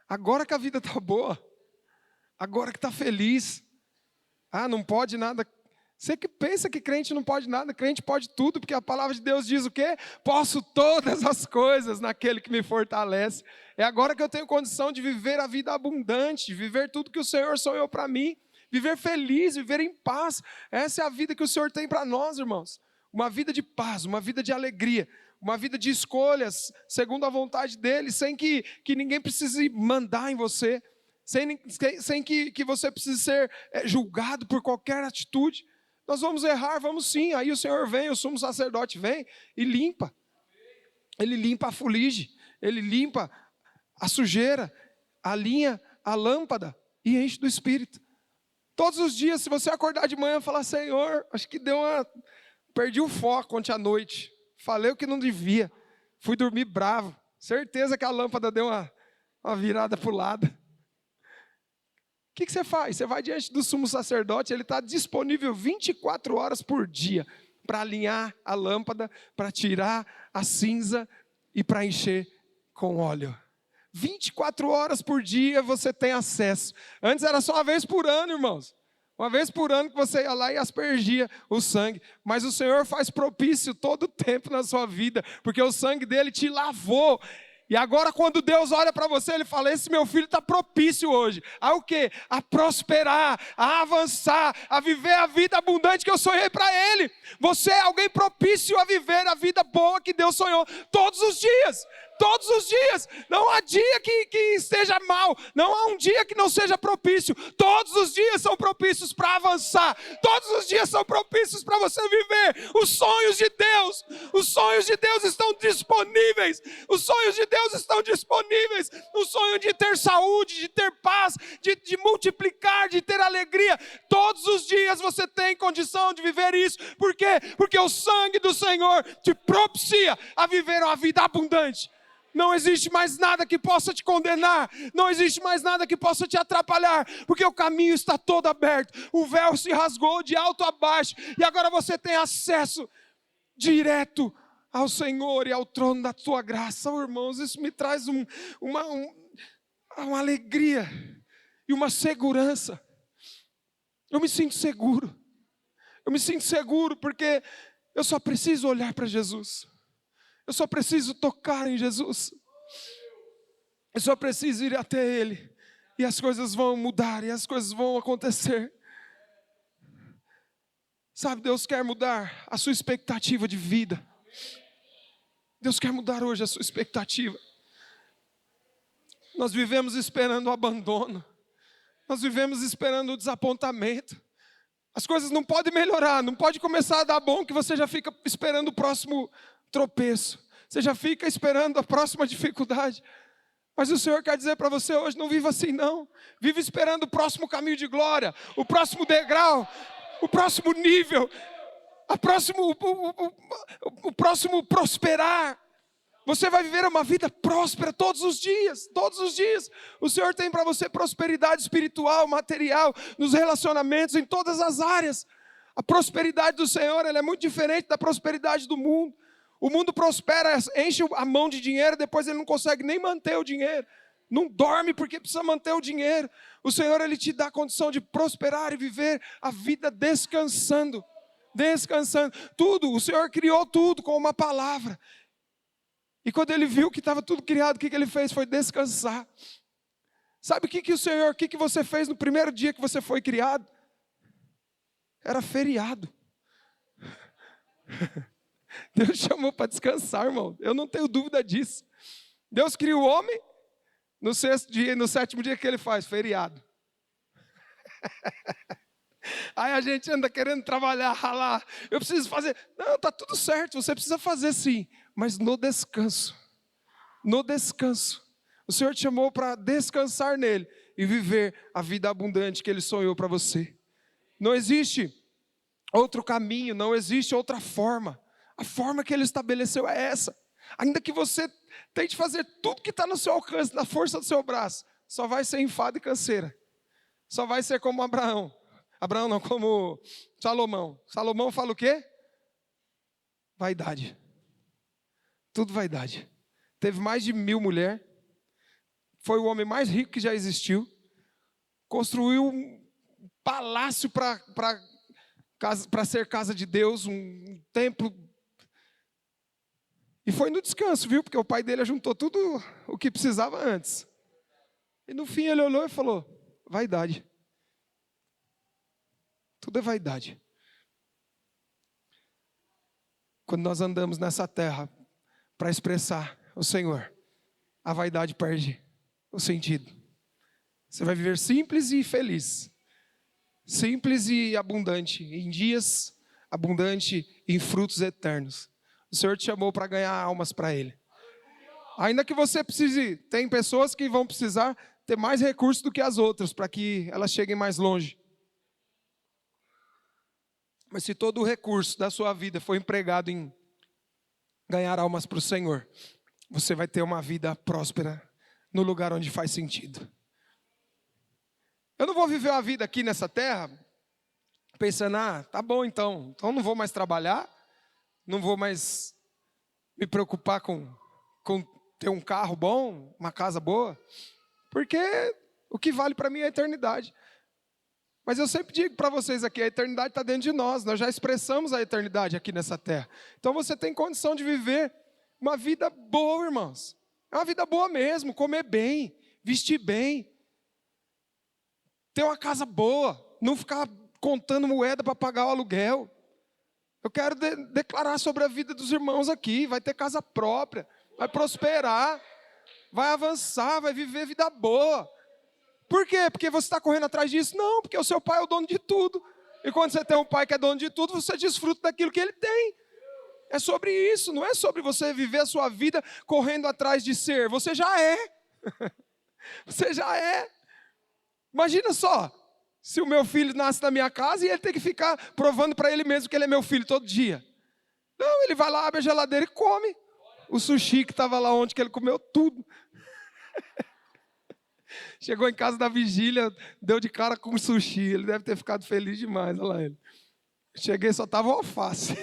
Agora que a vida está boa. Agora que está feliz. Não pode nada. Você que pensa que crente não pode nada, crente pode tudo, porque a palavra de Deus diz o quê? Posso todas as coisas naquele que me fortalece. É agora que eu tenho condição de viver a vida abundante, de viver tudo que o Senhor sonhou para mim, viver feliz, viver em paz. Essa é a vida que o Senhor tem para nós, irmãos. Uma vida de paz, uma vida de alegria, uma vida de escolhas, segundo a vontade dEle, sem que ninguém precise mandar em você, sem que você precise ser julgado por qualquer atitude. Nós vamos errar, vamos sim. Aí o Senhor vem, o sumo sacerdote vem e limpa. Ele limpa a fuligem, ele limpa a sujeira, alinha a lâmpada e enche do Espírito. Todos os dias, se você acordar de manhã e falar, Senhor, acho que perdi o foco ontem à noite. Falei o que não devia. Fui dormir bravo. Certeza que a lâmpada deu uma virada para o lado. O que você faz? Você vai diante do sumo sacerdote, ele está disponível 24 horas por dia para alinhar a lâmpada, para tirar a cinza e para encher com óleo. 24 horas por dia você tem acesso. Antes era só uma vez por ano, irmãos. Uma vez por ano que você ia lá e aspergia o sangue. Mas o Senhor faz propício todo o tempo na sua vida, porque o sangue dele te lavou. E agora quando Deus olha para você, Ele fala, esse meu filho está propício hoje. A o quê? A prosperar, a avançar, a viver a vida abundante que eu sonhei para ele. Você é alguém propício a viver a vida boa que Deus sonhou todos os dias. Todos os dias, não há dia que esteja mal, não há um dia que não seja propício. Todos os dias são propícios para avançar, todos os dias são propícios para você viver os sonhos de Deus. Os sonhos de Deus estão disponíveis, os sonhos de Deus estão disponíveis. O sonho de ter saúde, de ter paz, de multiplicar, de ter alegria. Todos os dias você tem condição de viver isso. Por quê? Porque o sangue do Senhor te propicia a viver uma vida abundante. Não existe mais nada que possa te condenar. Não existe mais nada que possa te atrapalhar. Porque o caminho está todo aberto. O véu se rasgou de alto a baixo. E agora você tem acesso direto ao Senhor e ao trono da tua graça. Irmãos, isso me traz uma alegria e uma segurança. Eu me sinto seguro. Eu me sinto seguro porque eu só preciso olhar para Jesus. Eu só preciso tocar em Jesus. Eu só preciso ir até Ele. E as coisas vão mudar, e as coisas vão acontecer. Sabe, Deus quer mudar a sua expectativa de vida. Deus quer mudar hoje a sua expectativa. Nós vivemos esperando o abandono. Nós vivemos esperando o desapontamento. As coisas não podem melhorar, não pode começar a dar bom que você já fica esperando o próximo tropeço. Você já fica esperando a próxima dificuldade. Mas o Senhor quer dizer para você hoje, não viva assim não. Viva esperando o próximo caminho de glória, o próximo degrau, o próximo nível, o próximo prosperar. Você vai viver uma vida próspera todos os dias, todos os dias. O Senhor tem para você prosperidade espiritual, material, nos relacionamentos, em todas as áreas. A prosperidade do Senhor, ela é muito diferente da prosperidade do mundo. O mundo prospera, enche a mão de dinheiro, depois ele não consegue nem manter o dinheiro. Não dorme porque precisa manter o dinheiro. O Senhor, Ele te dá a condição de prosperar e viver a vida descansando. Descansando. Tudo, o Senhor criou tudo com uma palavra. E quando Ele viu que estava tudo criado, o que Ele fez? Foi descansar. Sabe o que você fez no primeiro dia que você foi criado? Era feriado. Deus chamou para descansar, irmão. Eu não tenho dúvida disso. Deus cria o homem, no sexto dia, no sétimo dia que ele faz? Feriado. Aí a gente anda querendo trabalhar, ralar. Eu preciso fazer. Não, está tudo certo, você precisa fazer sim. Mas no descanso. No descanso. O Senhor te chamou para descansar nele e viver a vida abundante que ele sonhou para você. Não existe outro caminho, não existe outra forma. A forma que ele estabeleceu é essa. Ainda que você tente fazer tudo que está no seu alcance, na força do seu braço, só vai ser enfado e canseira. Só vai ser como Abraão. Abraão não, como Salomão. Salomão fala o quê? Vaidade. Tudo vaidade. Teve mais de 1000 mulheres. Foi o homem mais rico que já existiu. Construiu um palácio para ser casa de Deus, um templo. E foi no descanso, viu? Porque o pai dele juntou tudo o que precisava antes. E no fim ele olhou e falou, vaidade. Tudo é vaidade. Quando nós andamos nessa terra para expressar o Senhor, a vaidade perde o sentido. Você vai viver simples e feliz. Simples e abundante. Em dias, abundante em frutos eternos. O Senhor te chamou para ganhar almas para Ele. Ainda que você precise, tem pessoas que vão precisar ter mais recursos do que as outras, para que elas cheguem mais longe. Mas se todo o recurso da sua vida for empregado em ganhar almas para o Senhor, você vai ter uma vida próspera no lugar onde faz sentido. Eu não vou viver uma vida aqui nessa terra pensando, tá bom então não vou mais trabalhar, não vou mais me preocupar com ter um carro bom, uma casa boa, porque o que vale para mim é a eternidade. Mas eu sempre digo para vocês aqui, a eternidade está dentro de nós já expressamos a eternidade aqui nessa terra. Então você tem condição de viver uma vida boa, irmãos. É uma vida boa mesmo, comer bem, vestir bem, ter uma casa boa, não ficar contando moeda para pagar o aluguel. Eu quero declarar sobre a vida dos irmãos aqui, vai ter casa própria, vai prosperar, vai avançar, vai viver vida boa. Por quê? Porque você está correndo atrás disso? Não, porque o seu pai é o dono de tudo. E quando você tem um pai que é dono de tudo, você desfruta daquilo que ele tem. É sobre isso, não é sobre você viver a sua vida correndo atrás de ser. Você já é. Você já é. Imagina só, se o meu filho nasce na minha casa e ele tem que ficar provando para ele mesmo que ele é meu filho todo dia. Não, ele vai lá, abre a geladeira e come. O sushi que estava lá ontem, que ele comeu tudo. Chegou em casa da vigília, deu de cara com o sushi. Ele deve ter ficado feliz demais, olha lá ele. Cheguei, só estava o alface.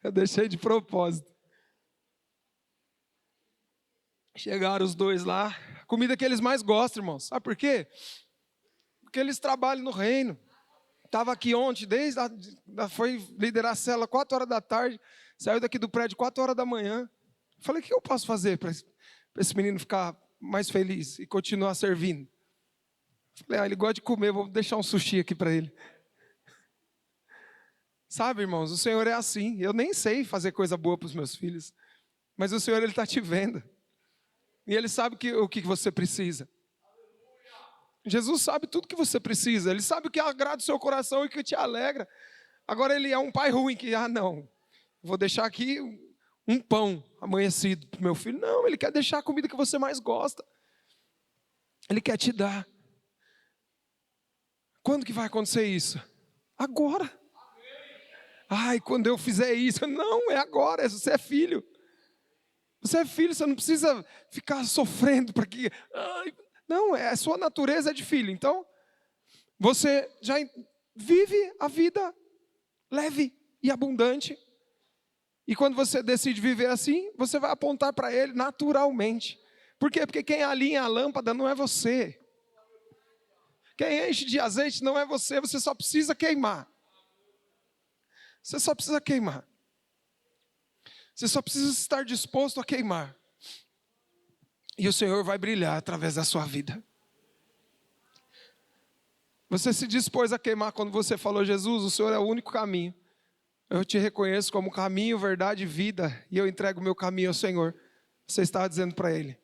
Eu deixei de propósito. Chegaram os dois lá, comida que eles mais gostam, irmãos. Sabe por quê? Porque eles trabalham no reino. Estava aqui ontem, foi liderar a célula 4 horas da tarde, saiu daqui do prédio 4 horas da manhã. Falei, o que eu posso fazer para esse menino ficar mais feliz e continuar servindo? Falei, ele gosta de comer, vou deixar um sushi aqui para ele. Sabe, irmãos, o Senhor é assim. Eu nem sei fazer coisa boa para os meus filhos, mas o Senhor, Ele está te vendo. E Ele sabe o que você precisa. Jesus sabe tudo que você precisa. Ele sabe o que agrada o seu coração e o que te alegra. Agora Ele é um pai ruim que, não, vou deixar aqui um pão amanhecido para o meu filho. Não, Ele quer deixar a comida que você mais gosta. Ele quer te dar. Quando que vai acontecer isso? Agora. Quando eu fizer isso. Não, é agora, você é filho. Você é filho, você não precisa ficar sofrendo para que... Não, a sua natureza é de filho. Então, você já vive a vida leve e abundante. E quando você decide viver assim, você vai apontar para Ele naturalmente. Por quê? Porque quem alinha a lâmpada não é você. Quem enche de azeite não é você, você só precisa queimar. Você só precisa queimar. Você só precisa estar disposto a queimar. E o Senhor vai brilhar através da sua vida. Você se dispôs a queimar quando você falou, Jesus, o Senhor é o único caminho. eu te reconheço como caminho, verdade e vida, e eu entrego o meu caminho ao Senhor. Você estava dizendo para ele: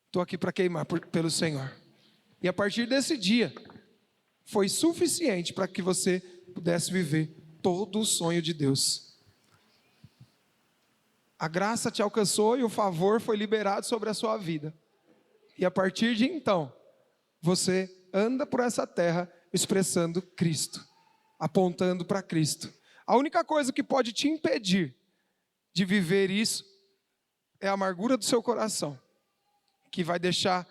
estou aqui para queimar pelo Senhor. E a partir desse dia, foi suficiente para que você pudesse viver todo o sonho de Deus. A graça te alcançou e o favor foi liberado sobre a sua vida. E a partir de então, você anda por essa terra expressando Cristo, apontando para Cristo. A única coisa que pode te impedir de viver isso é a amargura do seu coração, que vai deixar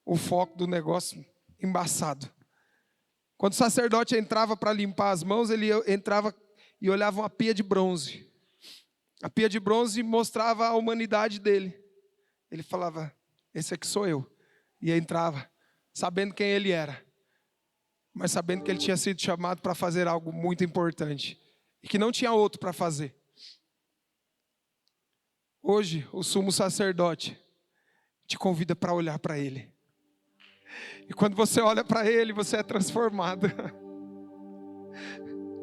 o foco do negócio embaçado. Quando o sacerdote entrava para limpar as mãos, ele entrava e olhava uma pia de bronze. A pia de bronze mostrava a humanidade dele. Ele falava: esse aqui sou eu. E entrava, sabendo quem ele era, mas sabendo que ele tinha sido chamado para fazer algo muito importante e que não tinha outro para fazer. Hoje, o sumo sacerdote te convida para olhar para ele. E quando você olha para ele, você é transformado.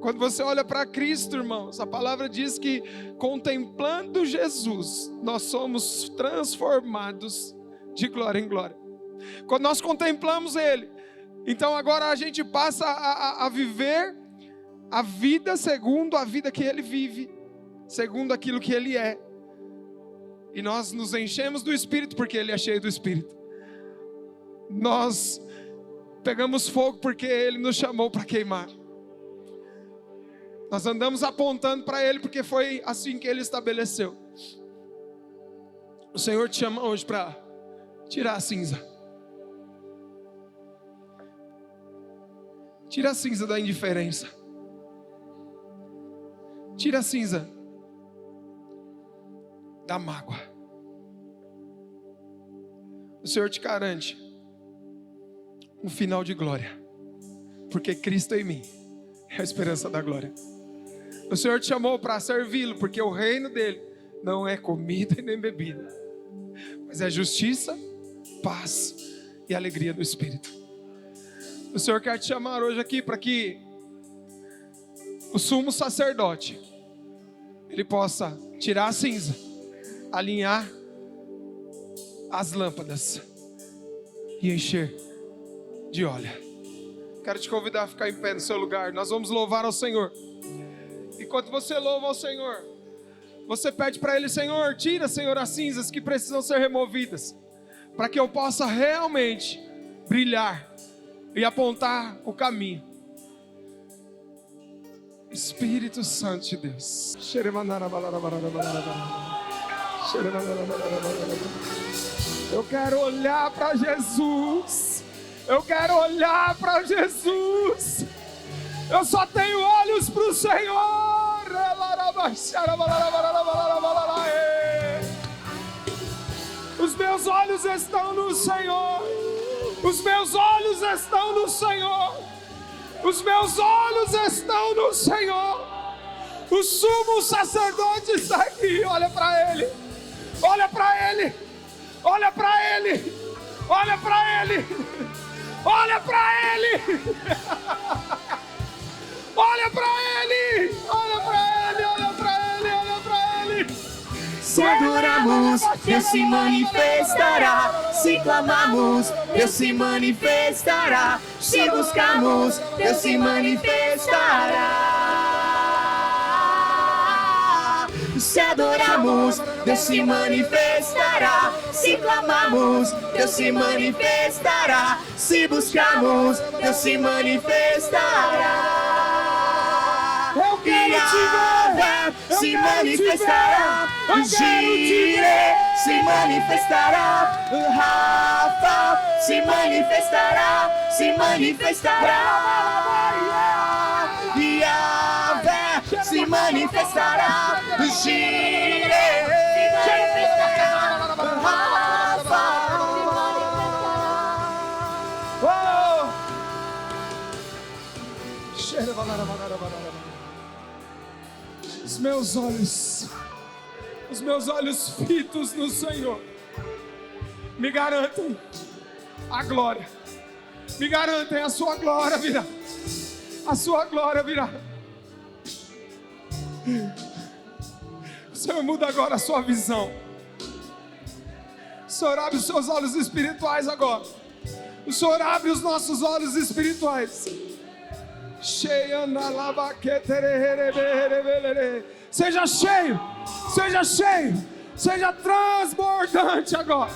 Quando você olha para Cristo, irmãos, a palavra diz que contemplando Jesus, nós somos transformados de glória em glória. Quando nós contemplamos Ele, então agora a gente passa a viver a vida segundo a vida que Ele vive, segundo aquilo que Ele é. E nós nos enchemos do Espírito porque Ele é cheio do Espírito. Nós pegamos fogo porque Ele nos chamou para queimar. Nós andamos apontando para Ele porque foi assim que Ele estabeleceu. O Senhor te chama hoje para tirar a cinza. Tira a cinza da indiferença. Tira a cinza da mágoa. O Senhor te garante um final de glória, porque Cristo em mim é a esperança da glória. O Senhor te chamou para servi-lo, porque o reino dele não é comida e nem bebida, mas é justiça, paz e alegria do Espírito. O Senhor quer te chamar hoje aqui para que o sumo sacerdote ele possa tirar a cinza, alinhar as lâmpadas e encher de óleo. Quero te convidar a ficar em pé no seu lugar. Nós vamos louvar ao Senhor. Enquanto você louva ao Senhor, você pede para Ele: Senhor, tira, Senhor, as cinzas que precisam ser removidas, para que eu possa realmente brilhar e apontar o caminho. Espírito Santo de Deus. Eu quero olhar para Jesus. Eu quero olhar para Jesus. Eu só tenho olhos para o Senhor. Os meus olhos estão no Senhor. Os meus olhos estão no Senhor. Os meus olhos estão no Senhor. O sumo sacerdote está aqui. Olha para Ele. Olha para Ele. Olha para Ele. Olha para Ele. Olha para Ele. Olha para Ele. Olha para Ele. Olha para Ele. Olha para Ele. Se adoramos, Deus se manifestará. Se clamamos, Deus se manifestará. Se buscamos, Deus se manifestará. Se adoramos, Deus se manifestará. Se clamamos, Deus se manifestará. Se buscamos, Deus se manifestará. Eu quero te ver. Se manifestará. Gire se manifestará. Rafa se manifestará. Se manifestará. Yahvé se manifestará. Gire se manifestará. Rafa. Os meus olhos fitos no Senhor me garantem a glória. Me garantem a sua glória virá. A sua glória virá. Senhor, muda agora a sua visão. O Senhor abre os seus olhos espirituais agora. O Senhor abre os nossos olhos espirituais. Seja cheio, seja cheio, seja transbordante agora.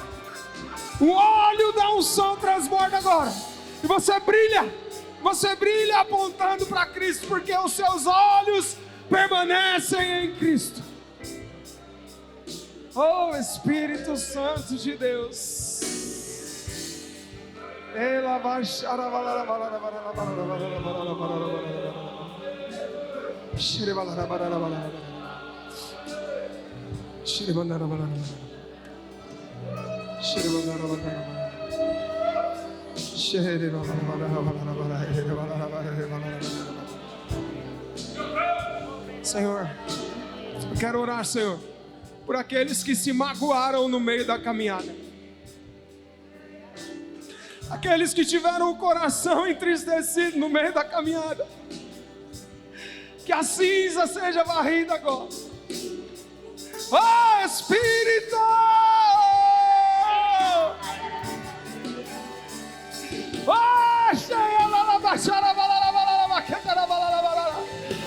O óleo da unção transborda agora. E você brilha apontando para Cristo, porque os seus olhos permanecem em Cristo. Oh, Espírito Santo de Deus. Senhor, eu quero orar, Senhor, por aqueles que se magoaram no meio da caminhada, aqueles que tiveram o coração entristecido no meio da caminhada, que a cinza seja varrida agora. Oh, Espírito!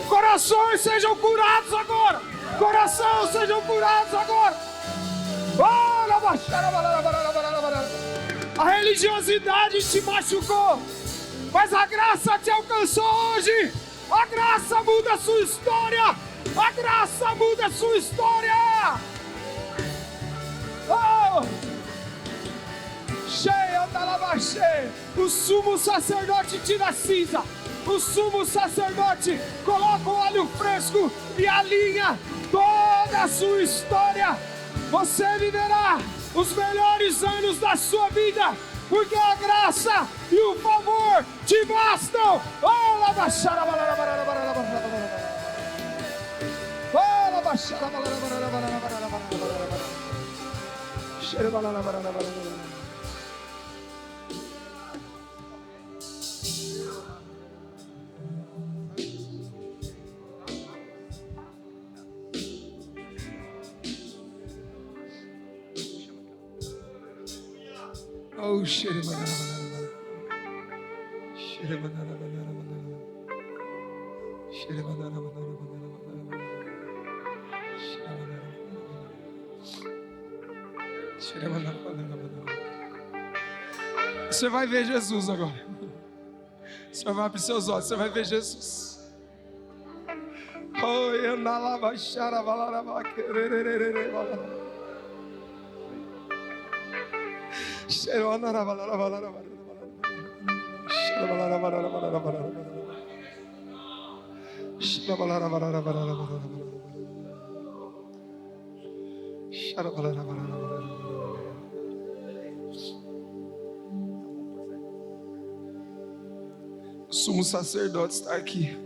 Corações sejam curados agora. Coração sejam curados agora. A religiosidade te machucou, mas a graça te alcançou hoje. A graça muda a sua história. A graça muda a sua história. Cheia da lava cheia. O sumo sacerdote tira a cinza. O sumo sacerdote coloca o óleo fresco e alinha toda a sua história. Você viverá os melhores anos da sua vida, porque a graça e o favor te bastam. Oh, você vai ver Jesus agora. Você vai abrir seus olhos, você vai ver Jesus. Oh, o sumo sacerdote está aqui,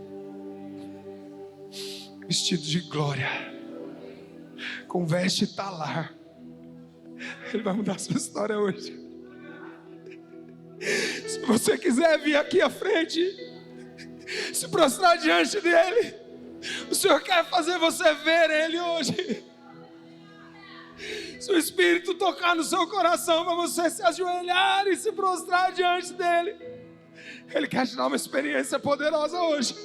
vestido de glória, com veste talar. Ele vai mudar a sua história hoje. Se você quiser vir aqui à frente, se prostrar diante dele, o Senhor quer fazer você ver ele hoje. Se o Espírito tocar no seu coração para você se ajoelhar e se prostrar diante dele, Ele quer te dar uma experiência poderosa hoje.